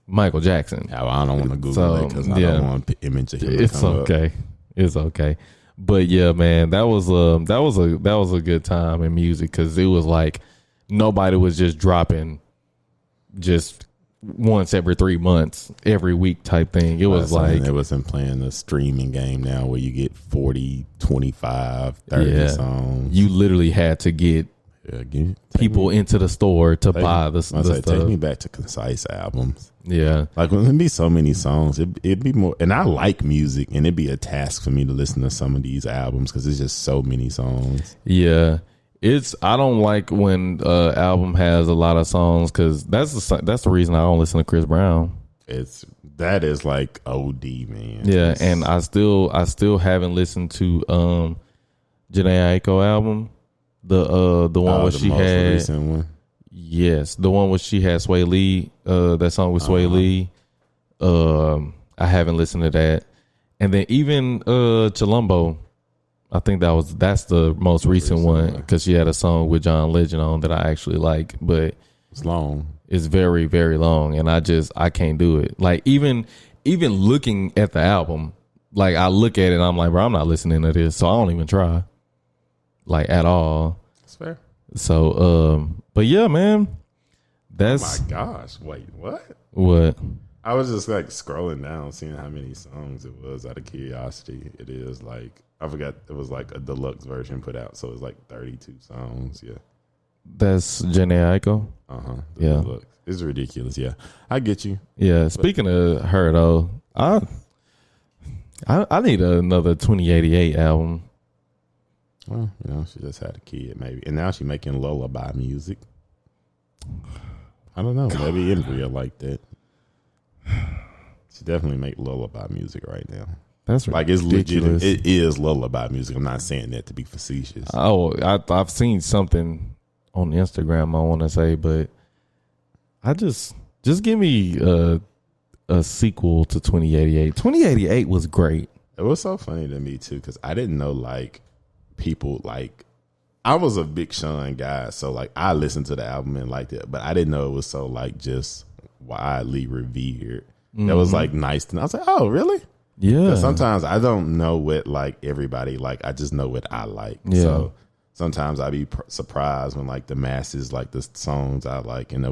Michael Jackson. Yeah, well, I don't want to Google it because I don't want to image of him. It's okay. It's okay. But yeah, man, that was a good time in music because it was like nobody was just dropping just once every 3 months, every week type thing. It was like it wasn't playing the streaming game now where you get 40, 25, 30 songs. You literally had to get people into the store to buy the stuff. Take me back to concise albums. Yeah. Like when there'd be so many songs, it'd be more, and I like music, and it'd be a task for me to listen to some of these albums because there's just so many songs. Yeah. I don't like when album has a lot of songs because that's the reason I don't listen to Chris Brown. That is like OD, man. Yeah, and I still haven't listened to Jhené Aiko album, the one where she had recent one. Yes, the one where she had Sway Lee, that song with Sway Lee. I haven't listened to that, and then even Chilombo. I think that's the most recent one because she had a song with John Legend on that I actually like, but it's long. It's very, very long, and I can't do it. Like even looking at the album, like I look at it and I'm like, bro, I'm not listening to this, so I don't even try, like at all. That's fair. So, but yeah, man, that's. Oh my gosh! Wait, what? What? I was just like scrolling down, seeing how many songs it was out of curiosity. It is like. I forgot it was like a deluxe version put out, so it was like 32 songs. Yeah, that's Jhené Aiko. Yeah, deluxe. It's ridiculous. Yeah, I get you. Yeah. Speaking of her though, I need another 2088 album. Well, she just had a kid, maybe, and now she's making lullaby music. I don't know. God. Maybe in real like that. She definitely make lullaby music right now. That's like it's legit. It is lullaby music. I'm not saying that to be facetious. Oh, I've seen something on Instagram, I want to say, but I just give me a sequel to 2088. 2088 was great. It was so funny to me too because I didn't know like people like. I was a big Sean guy, so like I listened to the album and liked it, but I didn't know it was so like just widely revered. That was like nice to know. I was like, oh, really? Yeah. Sometimes I don't know what like everybody like. I just know what I like. Yeah. So sometimes I be surprised when like the masses like the songs I like and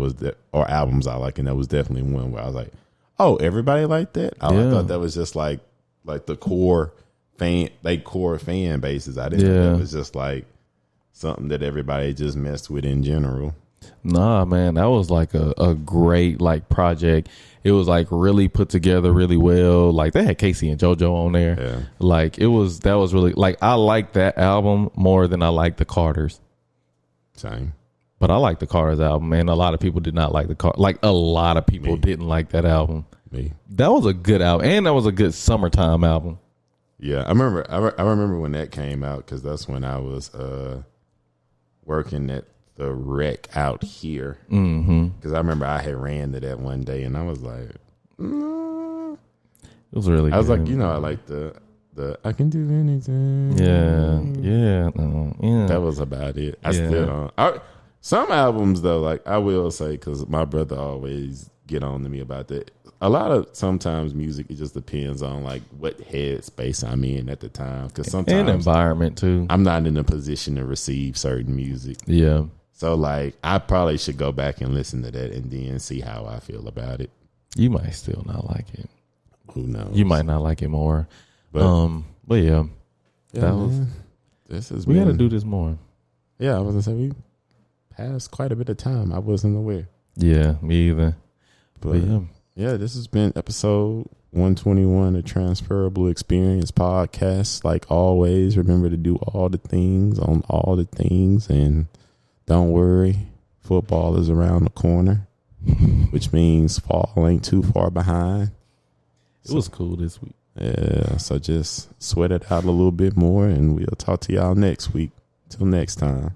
or albums I like, and that was definitely one where I was like, oh, everybody like that. I thought that was just like the core fan bases. I didn't know that was just like something that everybody just messed with in general. Nah, man, that was like a great like project. It was like really put together really well. Like they had Casey and JoJo on there. Yeah. Like that was really like I like that album more than I like the Carters. Same. But I like the Carters album, man. A lot of people did not like the Carters. Like a lot of people didn't like that album. Me. That was a good album, and that was a good summertime album. Yeah, I remember. I remember when that came out because that's when I was working at the rec out here. Because I remember I had ran to that one day, and I was like, it was really. I was good. like, I like the I can do anything. Yeah. That was about it. I still don't. Some albums though, like I will say, because my brother always get on to me about that. A lot of sometimes music, it just depends on like what headspace I'm in at the time. Because sometimes and environment too. I'm not in a position to receive certain music. Yeah. So like I probably should go back and listen to that and then see how I feel about it. You might still not like it. Who knows? You might not like it more. But yeah. That was. This is. We got to do this more. Yeah, I was gonna say we passed quite a bit of time. I wasn't aware. Yeah, me either. But yeah, this has been episode 121 of Transferable Experience Podcast. Like always, remember to do all the things on all the things, and don't worry, football is around the corner, which means fall ain't too far behind. It was cool this week. Yeah, so just sweat it out a little bit more, and we'll talk to y'all next week. Till next time.